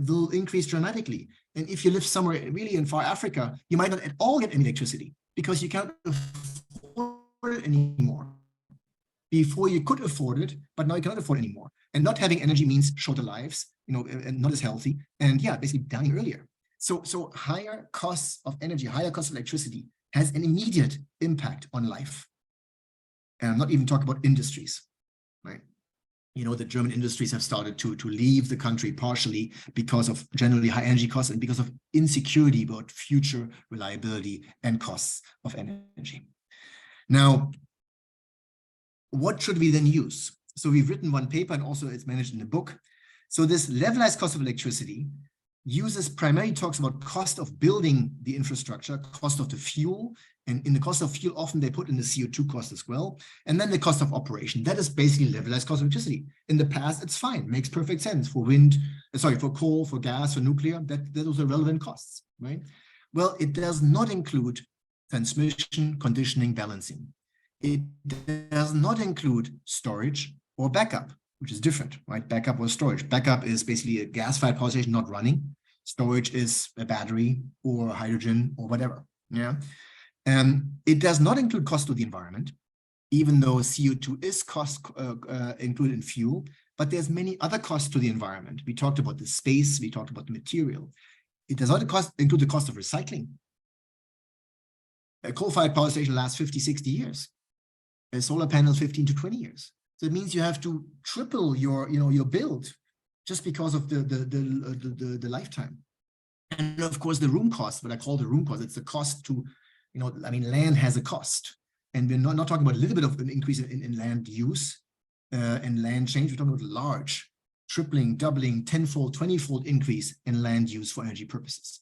will increase dramatically. And if you live somewhere really in far Africa, you might not at all get any electricity because you can't afford it anymore. Before you could afford it, but now you cannot afford it anymore. And not having energy means shorter lives, and not as healthy, and yeah, basically dying earlier. So higher costs of energy, higher costs of electricity has an immediate impact on life. And I'm not even talking about industries, right? The German industries have started to leave the country partially because of generally high energy costs and because of insecurity about future reliability and costs of energy. Now, what should we then use? So we've written one paper, and also it's managed in the book. So this levelized cost of electricity primarily talks about cost of building the infrastructure, cost of the fuel, and in the cost of fuel, often they put in the CO2 cost as well, and then the cost of operation. That is basically levelized cost of electricity. In the past, it's fine, makes perfect sense for for coal, for gas, for nuclear, those are relevant costs, right? Well, it does not include transmission, conditioning, balancing. It does not include storage or backup, which is different, right? Backup or storage. Backup is basically a gas-fired power station not running. Storage is a battery or hydrogen or whatever, yeah? It does not include cost to the environment, even though CO2 is cost included in fuel, but there's many other costs to the environment. We talked about the space, we talked about the material. It does not include the cost of recycling. A coal-fired power station lasts 50, 60 years. A solar panel, 15 to 20 years. So it means you have to triple your build just because of the lifetime. And of course, the room cost, what I call the room cost, it's the cost to, land has a cost. And we're not talking about a little bit of an increase in land use and land change. We're talking about large, tripling, doubling, 10-fold, 20-fold increase in land use for energy purposes.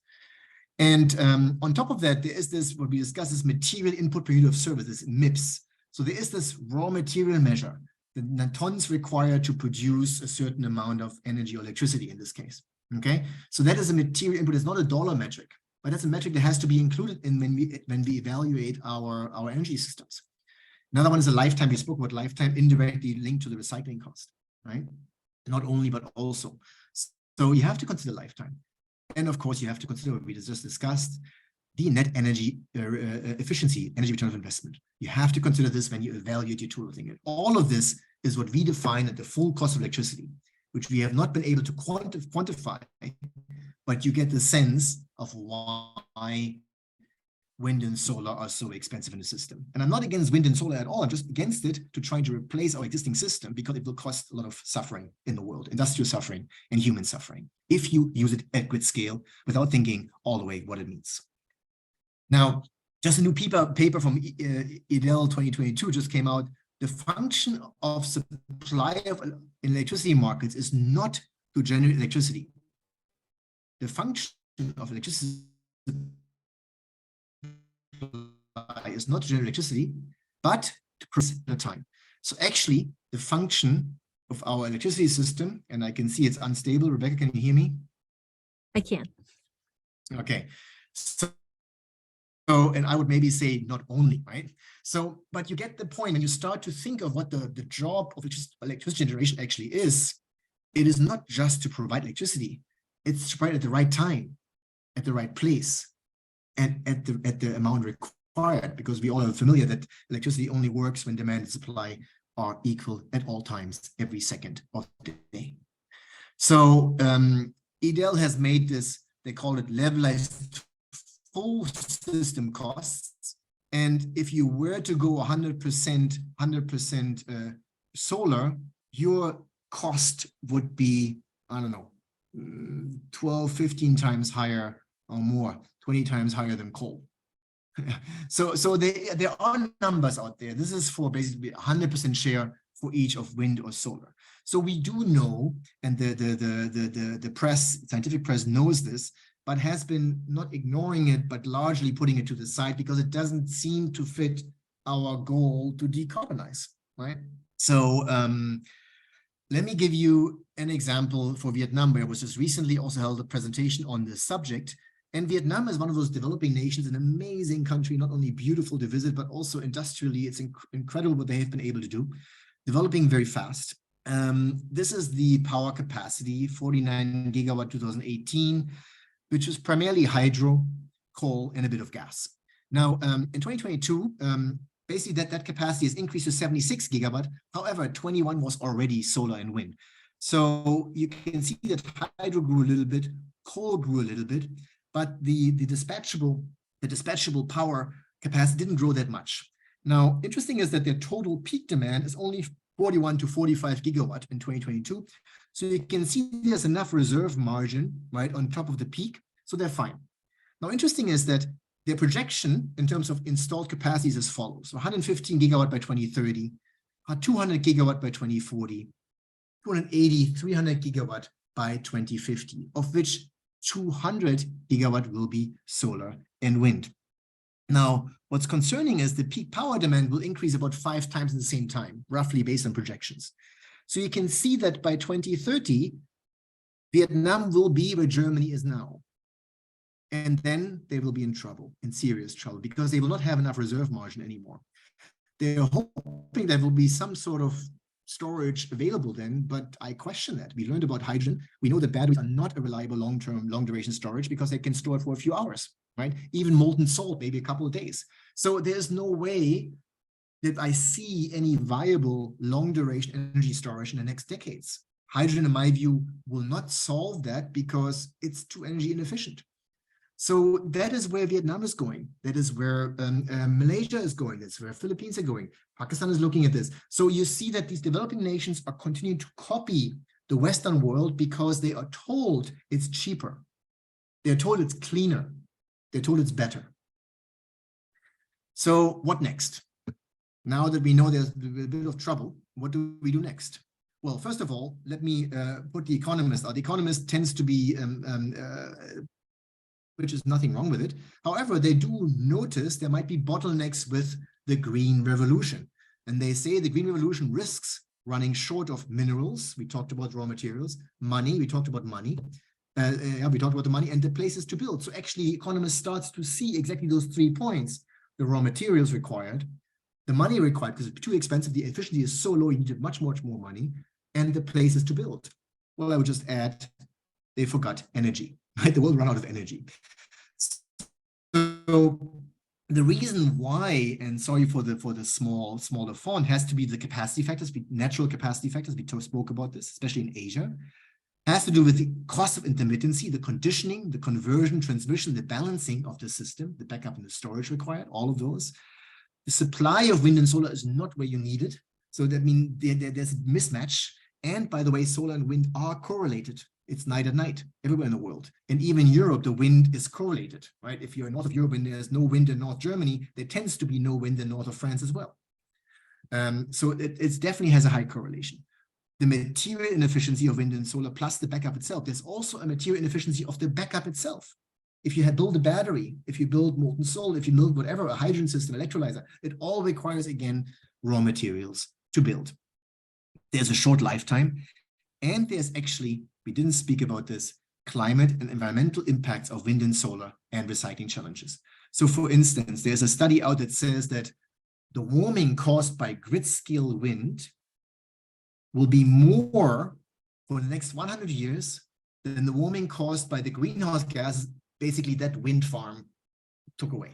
And on top of that, there is this, what we discussed, is material input per unit of service, this MIPS. So there is this raw material measure, the tons required to produce a certain amount of energy or electricity in this case, okay? So that is a material input. It's not a dollar metric, but that's a metric that has to be included in when we evaluate our energy systems. Another one is a lifetime. We spoke about lifetime indirectly linked to the recycling cost, right? Not only, but also. So you have to consider lifetime. And of course, you have to consider what we just discussed, the net energy efficiency, energy return on investment. You have to consider this when you evaluate your tool thing. And all of this is what we define as the full cost of electricity, which we have not been able to quantify, but you get the sense of why wind and solar are so expensive in the system. And I'm not against wind and solar at all. I'm just against it to try to replace our existing system because it will cost a lot of suffering in the world, industrial suffering and human suffering, if you use it at grid scale without thinking all the way what it means. Now, just a new paper from EDEL 2022 just came out. The function of supply of electricity markets is not to generate electricity. The function of electricity is not to generate electricity, but to process the time. So actually, the function of our electricity system, and I can see it's unstable. Rebecca, can you hear me? I can. Okay. So, and I would maybe say not only, right? So, but you get the point when you start to think of what the job of electricity generation actually is. It is not just to provide electricity. It's to provide at the right time, at the right place, and at the amount required, because we all are familiar that electricity only works when demand and supply are equal at all times, every second of the day. So EDEL has made this, they call it levelized full system costs. And if you were to go 100% solar, your cost would be, I don't know, 12, 15 times higher or more, 20 times higher than coal. So there are numbers out there. This is for basically 100% share for each of wind or solar. So we do know, and the press, scientific press knows this, but has been not ignoring it, but largely putting it to the side because it doesn't seem to fit our goal to decarbonize, right? So let me give you an example for Vietnam, where I was just recently also held a presentation on this subject. And Vietnam is one of those developing nations, an amazing country, not only beautiful to visit, but also industrially, it's incredible what they have been able to do, developing very fast. This is the power capacity, 49 gigawatt 2018, which is primarily hydro, coal, and a bit of gas. Now, in 2022, basically that capacity has increased to 76 gigawatt. However, 21 was already solar and wind. So you can see that hydro grew a little bit, coal grew a little bit, but the dispatchable power capacity didn't grow that much. Now, interesting is that their total peak demand is only 41 to 45 gigawatt in 2022. So you can see there's enough reserve margin, right, on top of the peak. So they're fine. Now, interesting is that their projection in terms of installed capacity is as follows. So 115 gigawatt by 2030, 200 gigawatt by 2040, 280, 300 gigawatt by 2050, of which 200 gigawatt will be solar and wind. Now, what's concerning is the peak power demand will increase about 5 times in the same time, roughly based on projections. So you can see that by 2030, Vietnam will be where Germany is now. And then they will be in trouble, in serious trouble, because they will not have enough reserve margin anymore. They're hoping there will be some sort of storage available then, but I question that. We learned about hydrogen. We know that batteries are not a reliable long-term, long-duration storage because they can store it for a few hours, right? Even molten salt, maybe a couple of days. So there's no way that I see any viable long-duration energy storage in the next decades. Hydrogen, in my view, will not solve that because it's too energy inefficient. So that is where Vietnam is going. That is where Malaysia is going. That's where Philippines are going. Pakistan is looking at this. So you see that these developing nations are continuing to copy the Western world because they are told it's cheaper. They're told it's cleaner. They're told it's better. So what next? Now that we know there's a bit of trouble, what do we do next? Well, first of all, let me put The Economist out. The Economist tends to be which is nothing wrong with it. However, they do notice there might be bottlenecks with the green revolution. And they say the green revolution risks running short of minerals. We talked about raw materials, money. We talked about money. We talked about the money and the places to build. So actually, Economist starts to see exactly those 3 points: the raw materials required, the money required because it's too expensive, the efficiency is so low, you need much more money, and the places to build. Well, I would just add, they forgot energy. Right? The world ran out of energy. So the reason why, and sorry for the smaller font, has to be the capacity factors, natural capacity factors. We spoke about this, especially in Asia. Has to do with the cost of intermittency, the conditioning, the conversion, transmission, the balancing of the system, the backup and the storage required, all of those. The supply of wind and solar is not where you need it. So that means there's a mismatch. And by the way, solar and wind are correlated. It's night and night everywhere in the world. And even Europe, the wind is correlated, right? If you're in north of Europe and there's no wind in North Germany, there tends to be no wind in north of France as well. So it definitely has a high correlation. The material inefficiency of wind and solar plus the backup itself. There's also a material inefficiency of the backup itself. If you build a battery, if you build molten salt, if you build whatever, a hydrogen system, electrolyzer, it all requires, again, raw materials to build. There's a short lifetime, and there's actually, we didn't speak about this, climate and environmental impacts of wind and solar and recycling challenges. So for instance, there's a study out that says that the warming caused by grid-scale wind will be more for the next 100 years than the warming caused by the greenhouse gases basically that wind farm took away.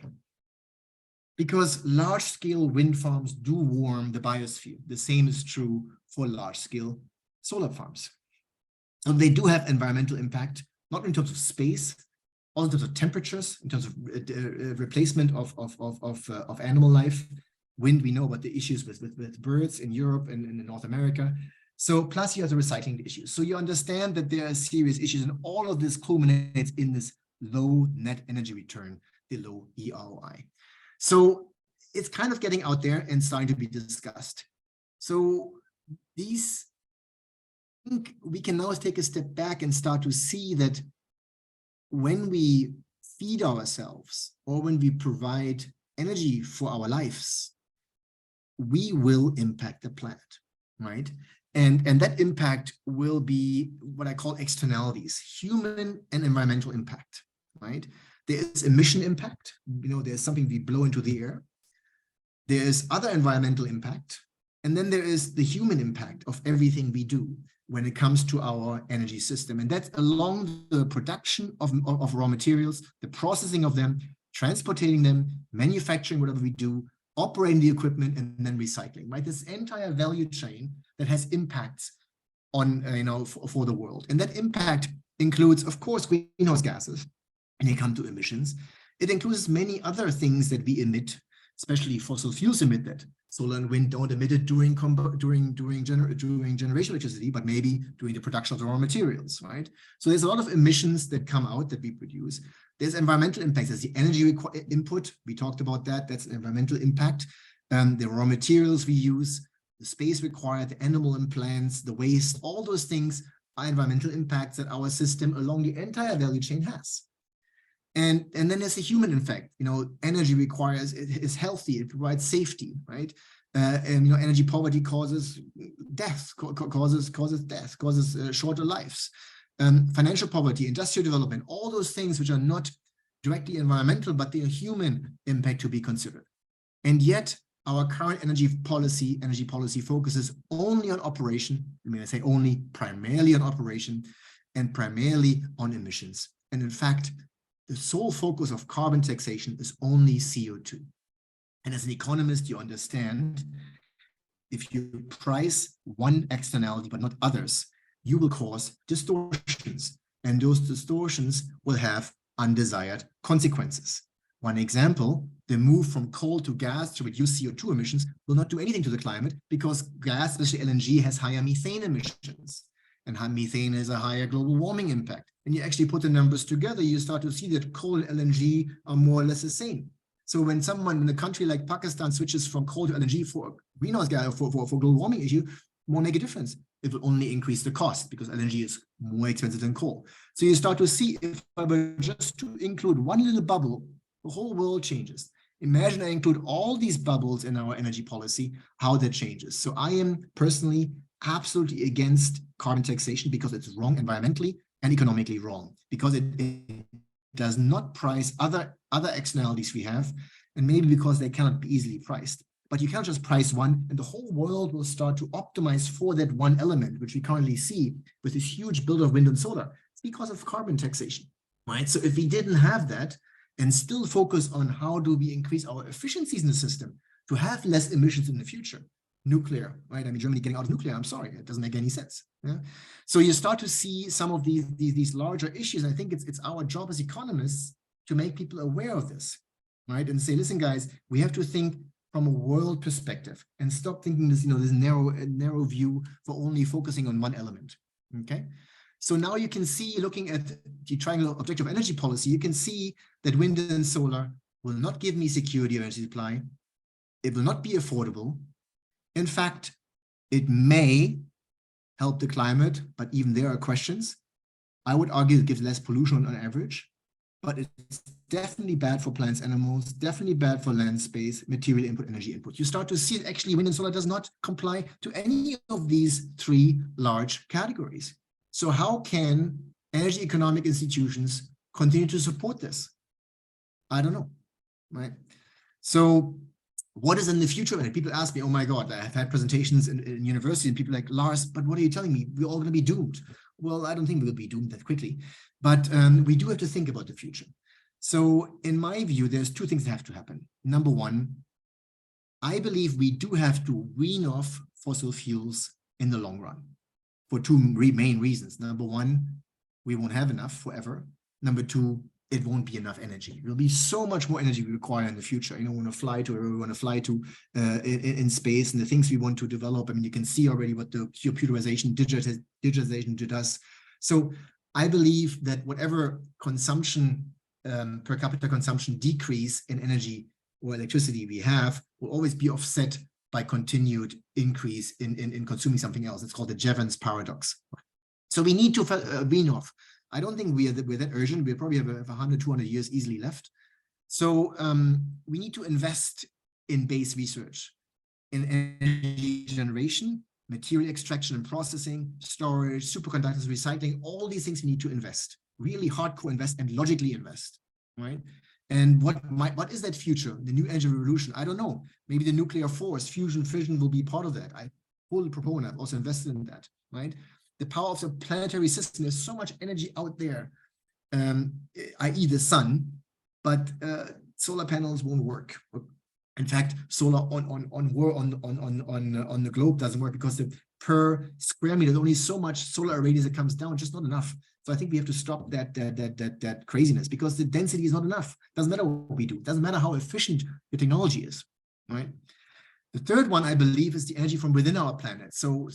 Because large-scale wind farms do warm the biosphere. The same is true for large-scale solar farms. So they do have environmental impact, not in terms of space, also in terms of temperatures, in terms of replacement of animal life. Wind, we know about the issues with birds in Europe and in North America. So plus you have the recycling issues. So you understand that there are serious issues, and all of this culminates in this low net energy return, the low eROI. So it's kind of getting out there and starting to be discussed. So these, I think we can now take a step back and start to see that when we feed ourselves or when we provide energy for our lives, we will impact the planet, right? And that impact will be what I call externalities, human and environmental impact, right? There is emission impact. There's something we blow into the air. There is other environmental impact. And then there is the human impact of everything we do when it comes to our energy system. And that's along the production of raw materials, the processing of them, transporting them, manufacturing whatever we do, operating the equipment, and then recycling, right? This entire value chain that has impacts on, for the world. And that impact includes, of course, greenhouse gases. When you come to emissions, it includes many other things that we emit, especially fossil fuels emit that. Solar and wind don't emit it during generation electricity, but maybe during the production of the raw materials, right? So there's a lot of emissions that come out that we produce. There's environmental impacts. There's the energy input. We talked about that. That's an environmental impact. The raw materials we use, the space required, the animal implants, the waste, all those things are environmental impacts that our system along the entire value chain has. And then there's the human effect. Energy requires, it is healthy, it provides safety, right? And energy poverty causes death, causes death, causes shorter lives. Financial poverty, industrial development, all those things which are not directly environmental, but they are human impact to be considered. And yet our current energy policy focuses only on operation. I say only, primarily on operation and primarily on emissions. And in fact, the sole focus of carbon taxation is only CO2. And as an economist, you understand if you price one externality but not others, you will cause distortions. And those distortions will have undesired consequences. One example, the move from coal to gas to reduce CO2 emissions will not do anything to the climate because gas, especially LNG, has higher methane emissions. And methane has a higher global warming impact. And you actually put the numbers together, you start to see that coal and LNG are more or less the same. So when someone in a country like Pakistan switches from coal to LNG for greenhouse gas, for global warming issue, won't make a difference. It will only increase the cost because LNG is more expensive than coal. So you start to see, if I were just to include one little bubble, the whole world changes. Imagine I include all these bubbles in our energy policy, how that changes. So I am personally absolutely against carbon taxation because it's wrong environmentally and economically wrong, because it does not price other externalities we have, and maybe because they cannot be easily priced. But you can't just price one, and the whole world will start to optimize for that one element, which we currently see with this huge build of wind and solar. It's because of carbon taxation, right? So if we didn't have that, and still focus on how do we increase our efficiencies in the system to have less emissions in the future. Nuclear, right? I mean, Germany getting out of nuclear, I'm sorry, it doesn't make any sense. Yeah? So you start to see some of these larger issues. I think it's our job as economists to make people aware of this, right? And say, listen, guys, we have to think from a world perspective and stop thinking this, this narrow view for only focusing on one element, okay? So now you can see, looking at the triangle objective energy policy, you can see that wind and solar will not give me security of energy supply. It will not be affordable. In fact, it may help the climate, but even there are questions. I would argue it gives less pollution on average, but it's definitely bad for plants, animals, definitely bad for land space, material input, energy input. You start to see that actually wind and solar does not comply to any of these three large categories. So how can energy economic institutions continue to support this? I don't know, right? So what is in the future? And people ask me, oh my God, I've had presentations in university and people are like, Lars, but what are you telling me? We're all going to be doomed. Well, I don't think we'll be doomed that quickly, but we do have to think about the future. So in my view, there's two things that have to happen. Number one, I believe we do have to wean off fossil fuels in the long run for two main reasons. Number one, we won't have enough forever. Number two, it won't be enough energy. There'll be so much more energy we require in the future. We want to fly to wherever we want to fly to in space, and the things we want to develop. I mean, you can see already what the computerization, digitization does. So I believe that whatever consumption, per capita consumption decrease in energy or electricity we have will always be offset by continued increase in consuming something else. It's called the Jevons paradox. So we need to wean off. I don't think we're that urgent. We probably have 100, 200 years easily left. So we need to invest in base research, in energy generation, material extraction and processing, storage, superconductors, recycling, all these things we need to invest, really hardcore invest and logically invest, right? And what is that future? The new energy revolution? I don't know. Maybe the nuclear force, fusion, fission will be part of that. I fully propose. I've also invested in that, right? The power of the planetary system. There's so much energy out there, i.e. the sun, but solar panels won't work. In fact, solar on the globe doesn't work because per square meter, there's only so much solar radius that comes down, just not enough. So I think we have to stop that craziness because the density is not enough. Doesn't matter what we do. Doesn't matter how efficient the technology is, right? The third one, I believe, is the energy from within our planet. So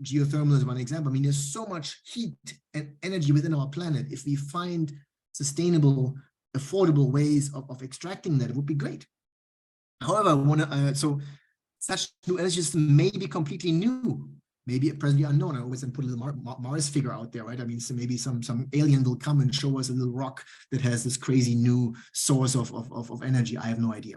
geothermal is one example. I mean, there's so much heat and energy within our planet. If we find sustainable, affordable ways of extracting that, it would be great. However, so such new energy system may be completely new, maybe presently unknown. I always put a little Mars figure out there, right? I mean, so maybe some alien will come and show us a little rock that has this crazy new source of energy. I have no idea.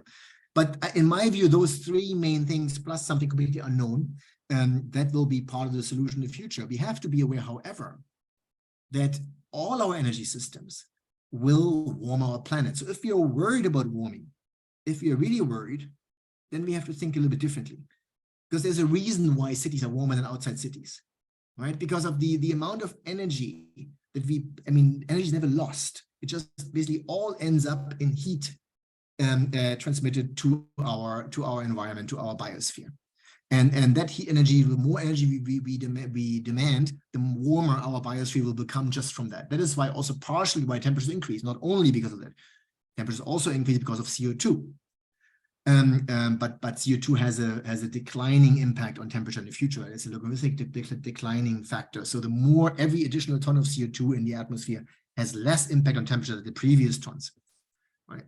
But in my view, those three main things, plus something completely unknown, that will be part of the solution in the future. We have to be aware, however, that all our energy systems will warm our planet. So if we are worried about warming, if we are really worried, then we have to think a little bit differently. Because there's a reason why cities are warmer than outside cities, right? Because of the amount of energy that energy is never lost. It just basically all ends up in heat transmitted to our environment, to our biosphere, and that heat energy, the more energy we demand, the warmer our biosphere will become just from that. That is why also partially why temperatures increase, not only because of that. Temperatures also increase because of CO2, but CO2 has a declining impact on temperature in the future. It's a logarithmic declining factor. So the more every additional ton of CO2 in the atmosphere has less impact on temperature than the previous tons, right?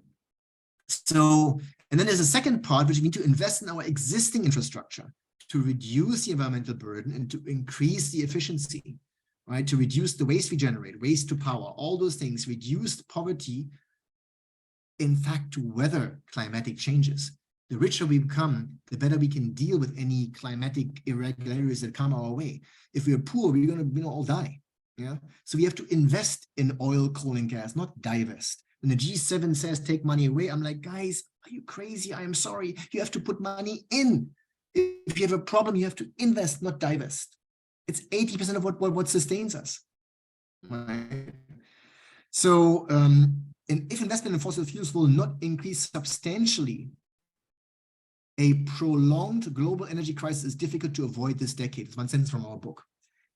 So, and then there's a second part, which we need to invest in our existing infrastructure to reduce the environmental burden and to increase the efficiency, right? To reduce the waste we generate, waste to power, all those things, reduce poverty, in fact, to weather climatic changes. The richer we become, the better we can deal with any climatic irregularities that come our way. If we are poor, we're going to all die. Yeah. So we have to invest in oil, coal, and gas, not divest. When the G7 says take money away, I'm like, guys, are you crazy? I am sorry. You have to put money in. If you have a problem, you have to invest, not divest. It's 80% of what sustains us. Right? So And if investment in fossil fuels will not increase substantially, a prolonged global energy crisis is difficult to avoid this decade. It's one sentence from our book.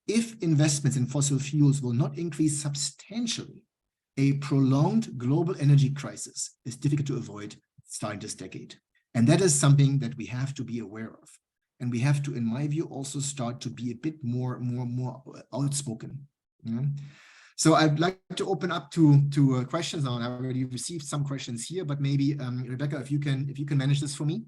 If investments in fossil fuels will not increase substantially, a prolonged global energy crisis is difficult to avoid starting this decade. And that is something that we have to be aware of. And we have to, in my view, also start to be a bit more outspoken. Yeah? So I'd like to open up to questions now. And I already received some questions here, but maybe Rebecca, if you can manage this for me.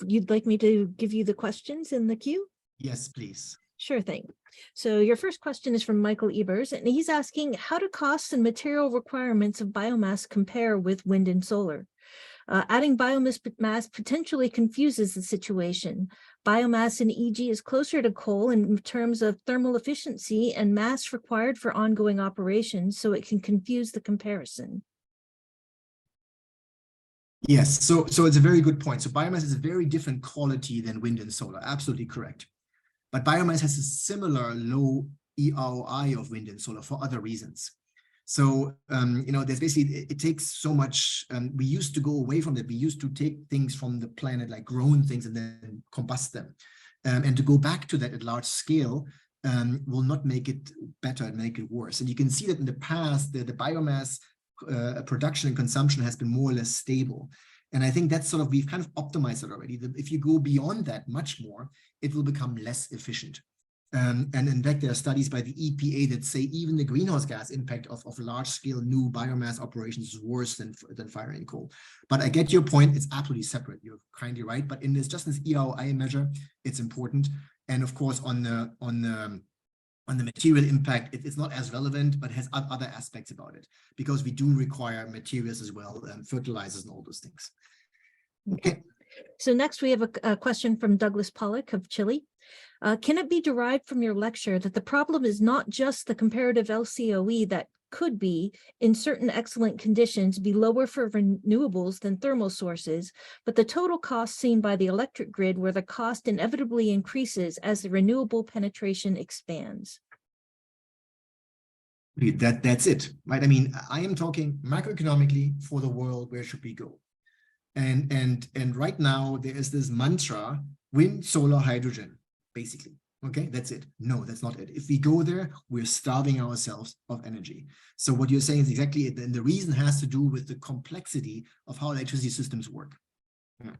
You'd like me to give you the questions in the queue? Yes, please. Sure thing. So your first question is from Michael Ebers, and he's asking, how do costs and material requirements of biomass compare with wind and solar? Adding biomass potentially confuses the situation. Biomass in EG is closer to coal in terms of thermal efficiency and mass required for ongoing operations, so it can confuse the comparison. Yes, so it's a very good point. So biomass is a very different quality than wind and solar, absolutely correct. But biomass has a similar low eROI of wind and solar for other reasons. So, there's basically, it takes so much, we used to go away from that. We used to take things from the planet, like grown things, and then combust them. And to go back to that at large scale will not make it better and make it worse. And you can see that in the past, the biomass production and consumption has been more or less stable. And I think that's we've kind of optimized it already. If you go beyond that much more, it will become less efficient. And in fact, there are studies by the EPA that say even the greenhouse gas impact of large-scale new biomass operations is worse than firing coal. But I get your point. It's absolutely separate. You're kindly right. But in this eROI measure, it's important. And of course, on the material impact, it's not as relevant, but has other aspects about it, because we do require materials as well, fertilizers and all those things. Okay. So next we have a question from Douglas Pollock of Chile. Can it be derived from your lecture that the problem is not just the comparative LCOE that could be, in certain excellent conditions, be lower for renewables than thermal sources, but the total cost seen by the electric grid, where the cost inevitably increases as the renewable penetration expands? That's it, right? I mean, I am talking macroeconomically for the world, where should we go? And right now there is this mantra, wind, solar, hydrogen, basically. Okay, that's it. No, that's not it. If we go there, we're starving ourselves of energy. So what you're saying is exactly it. And the reason has to do with the complexity of how electricity systems work. Yeah.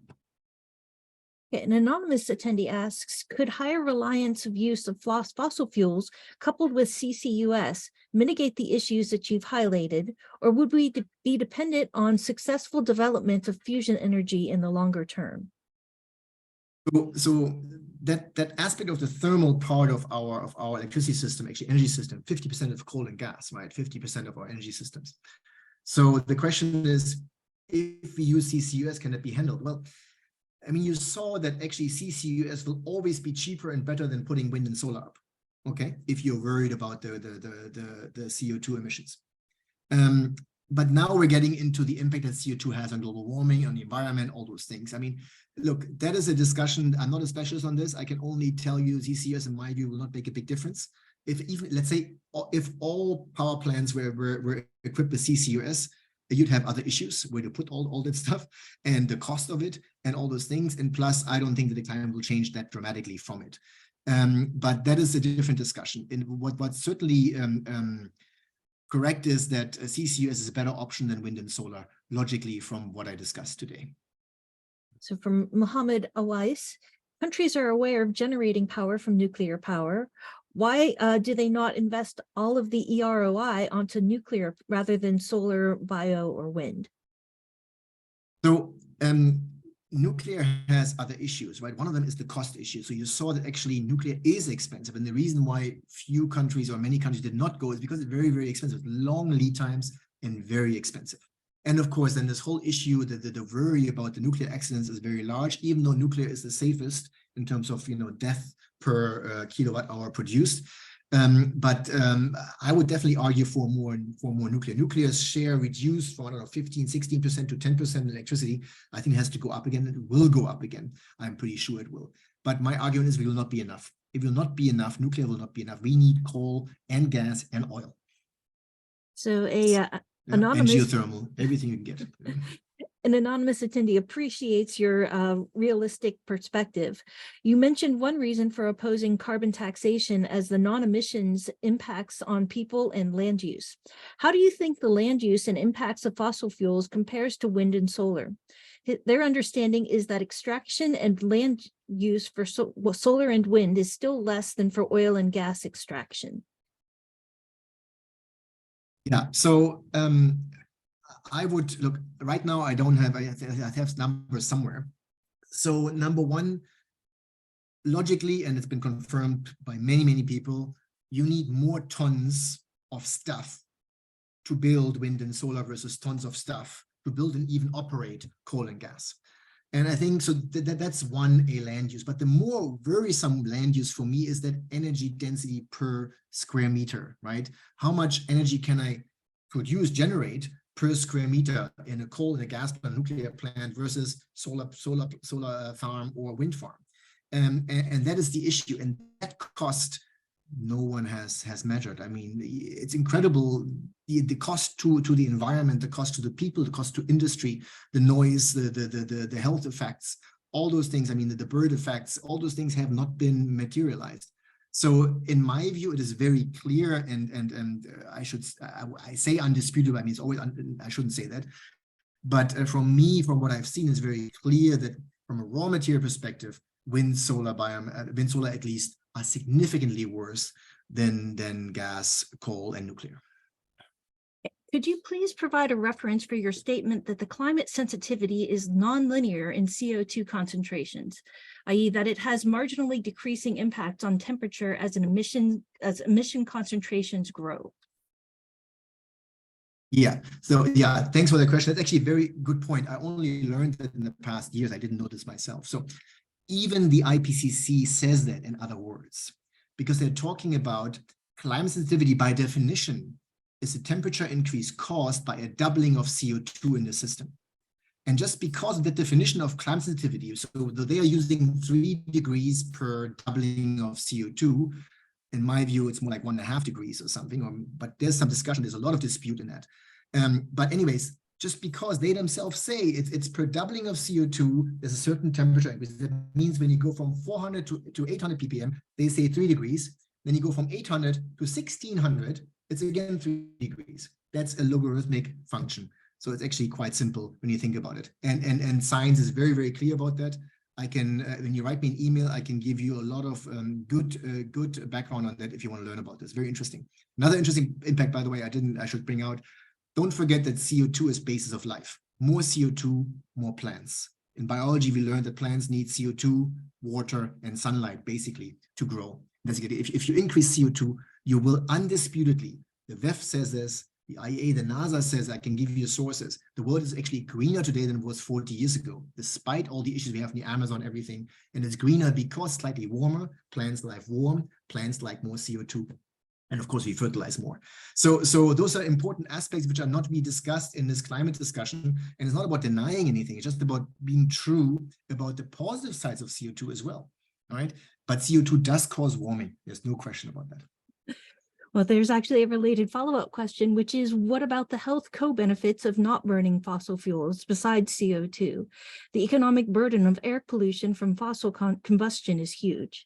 Okay, an anonymous attendee asks, could higher reliance of use of fossil fuels coupled with CCUS mitigate the issues that you've highlighted, or would we be dependent on successful development of fusion energy in the longer term? So that aspect of the thermal part of our electricity system, actually energy system, 50% of coal and gas, right? 50% of our energy systems. So the question is, if we use CCUS, can it be handled? Well, I mean, you saw that actually CCUS will always be cheaper and better than putting wind and solar up, okay? If you're worried about the CO2 emissions. But now we're getting into the impact that CO2 has on global warming, on the environment, all those things. I mean, look, that is a discussion. I'm not a specialist on this. I can only tell you CCUS, in my view, will not make a big difference. If even, let's say, if all power plants were equipped with CCUS, you'd have other issues where to put all that stuff and the cost of it and all those things. And plus, I don't think that the climate will change that dramatically from it. But that is a different discussion. And what's certainly correct is that CCUS is a better option than wind and solar, logically, from what I discussed today. So from Mohammed Awais, countries are aware of generating power from nuclear power. Why do they not invest all of the eROI onto nuclear rather than solar, bio, or wind? So nuclear has other issues, right? One of them is the cost issue. So you saw that actually nuclear is expensive. And the reason why few countries or many countries did not go is because it's very, very expensive, long lead times and very expensive. And of course, then this whole issue, the worry about the nuclear accidents is very large, even though nuclear is the safest in terms of, death per kilowatt hour produced. But I would definitely argue for more nuclear. Nuclear's share reduced from, I don't know, 15–16% to 10% electricity. I think it has to go up again. It will go up again. I'm pretty sure it will. But my argument is we will not be enough. It will not be enough. Nuclear will not be enough. We need coal and gas and oil. So And anonymous geothermal, everything you can get. An anonymous attendee appreciates your realistic perspective. You mentioned one reason for opposing carbon taxation as the non-emissions impacts on people and land use. How do you think the land use and impacts of fossil fuels compares to wind and solar? Their understanding is that extraction and land use for solar and wind is still less than for oil and gas extraction. Yeah, so I would look right now. I don't have, I have numbers somewhere. So number one, logically, and it's been confirmed by many, many people, you need more tons of stuff to build wind and solar versus tons of stuff to build and even operate coal and gas. And I think so that's one, a land use. But the more worrisome land use for me is that energy density per square meter, right? How much energy can I produce, generate per square meter in a coal and a gas plant, nuclear plant versus solar farm or wind farm? And that is the issue. And that cost, no one has measured. I mean, it's incredible, the cost to the environment, the cost to the people, the cost to industry, the noise, the health effects, all those things. I mean, the bird effects, all those things have not been materialized. So in my view, it is very clear, and I say undisputed, I mean, it's always, I shouldn't say that. But from me, from what I've seen, is very clear that from a raw material perspective, wind, solar at least, are significantly worse than gas, coal, and nuclear. Could you please provide a reference for your statement that the climate sensitivity is nonlinear in CO2 concentrations, i.e. that it has marginally decreasing impact on temperature as emission concentrations grow? Yeah, so yeah, thanks for the question. That's actually a very good point. I only learned that in the past years. I didn't know this myself. So even the IPCC says that in other words, because they're talking about climate sensitivity by definition is a temperature increase caused by a doubling of CO2 in the system. And just because of the definition of climate sensitivity, so they are using 3 degrees per doubling of CO2, in my view, it's more like 1.5 degrees or something, but there's some discussion, there's a lot of dispute in that. But anyways, just because they themselves say it's per doubling of CO2, there's a certain temperature increase. That means when you go from 400 to 800 ppm, they say 3 degrees. Then you go from 800 to 1600, it's again 3 degrees. That's a logarithmic function. So it's actually quite simple when you think about it. And science is very, very clear about that. I can, when you write me an email, I can give you a lot of good background on that if you want to learn about this. Very interesting. Another interesting impact, by the way, I should bring out. Don't forget that CO2 is basis of life. More CO2, more plants. In biology, we learned that plants need CO2, water, and sunlight, basically, to grow. If you increase CO2, you will undisputedly, the WEF says this, the IEA, the NASA says, I can give you sources. The world is actually greener today than it was 40 years ago, despite all the issues we have in the Amazon, everything. And it's greener because slightly warmer, plants like warm, plants like more CO2. And of course, we fertilize more. So those are important aspects which are not being discussed in this climate discussion. And it's not about denying anything. It's just about being true about the positive sides of CO2 as well. All right. But CO2 does cause warming. There's no question about that. Well, there's actually a related follow-up question, which is, what about the health co-benefits of not burning fossil fuels besides CO2? The economic burden of air pollution from fossil combustion is huge.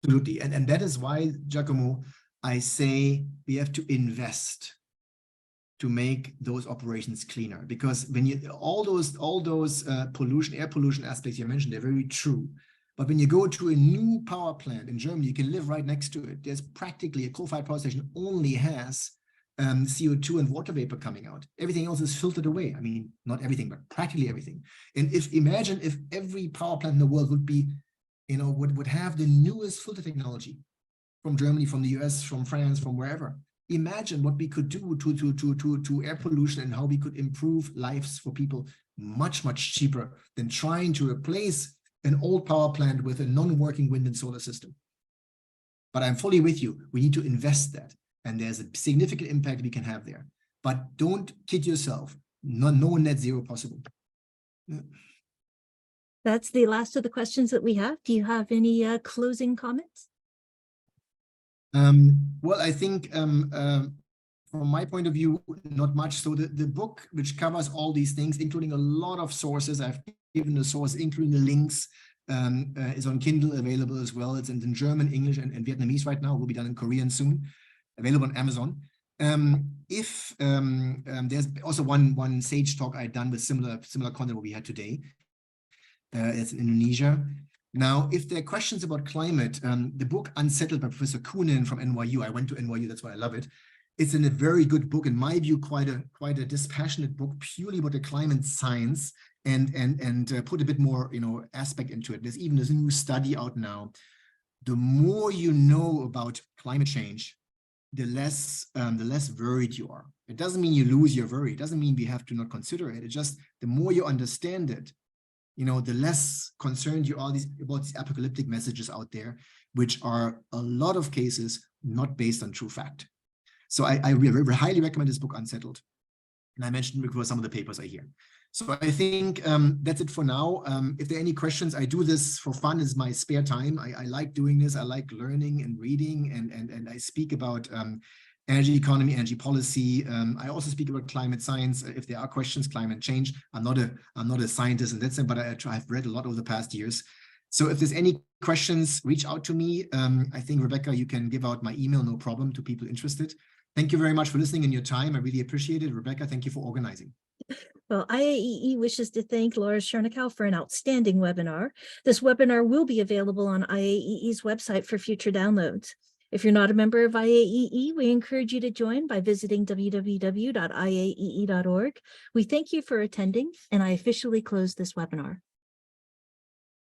Absolutely. And that is why, Giacomo, I say we have to invest to make those operations cleaner. Because when you all those pollution, air pollution aspects you mentioned, they're very true. But when you go to a new power plant in Germany, you can live right next to it. There's practically a coal-fired power station only has CO2 and water vapor coming out. Everything else is filtered away. I mean, not everything, but practically everything. And imagine if every power plant in the world would be, would have the newest filter technology from Germany, from the US, from France, from wherever. Imagine what we could do to air pollution and how we could improve lives for people much, much cheaper than trying to replace an old power plant with a non-working wind and solar system. But I'm fully with you. We need to invest that. And there's a significant impact we can have there. But don't kid yourself. No net zero possible. That's the last of the questions that we have. Do you have any closing comments? Well, I think from my point of view, not much. So the book, which covers all these things, including a lot of sources, I've given the source, including the links, is on Kindle available as well. It's in German, English, and Vietnamese right now. Will be done in Korean soon. Available on Amazon. There's also one Sage talk I'd done with similar content what we had today. It's in Indonesia. Now, if there are questions about climate, the book Unsettled by Professor Koonin from NYU, I went to NYU, that's why I love it. It's in a very good book, in my view, quite a dispassionate book, purely about the climate science, and put a bit more, aspect into it. There's a new study out now. The more you know about climate change, the less worried you are. It doesn't mean you lose your worry. It doesn't mean we have to not consider it. It's just the more you understand it, the less concerned you are about these apocalyptic messages out there, which are a lot of cases not based on true fact. So I highly recommend this book, Unsettled. And I mentioned before some of the papers I hear. So I think that's it for now. If there are any questions, I do this for fun. It's my spare time. I like doing this. I like learning and reading, and I speak about energy economy, energy policy. I also speak about climate science. If there are questions, climate change. I'm not a scientist in that sense, but I've read a lot over the past years. So if there's any questions, reach out to me. I think, Rebecca, you can give out my email, no problem, to people interested. Thank you very much for listening and your time. I really appreciate it. Rebecca, thank you for organizing. Well, IAEE wishes to thank Lars Schernikau for an outstanding webinar. This webinar will be available on IAEE's website for future downloads. If you're not a member of IAEE, we encourage you to join by visiting www.iaee.org. We thank you for attending, and I officially close this webinar.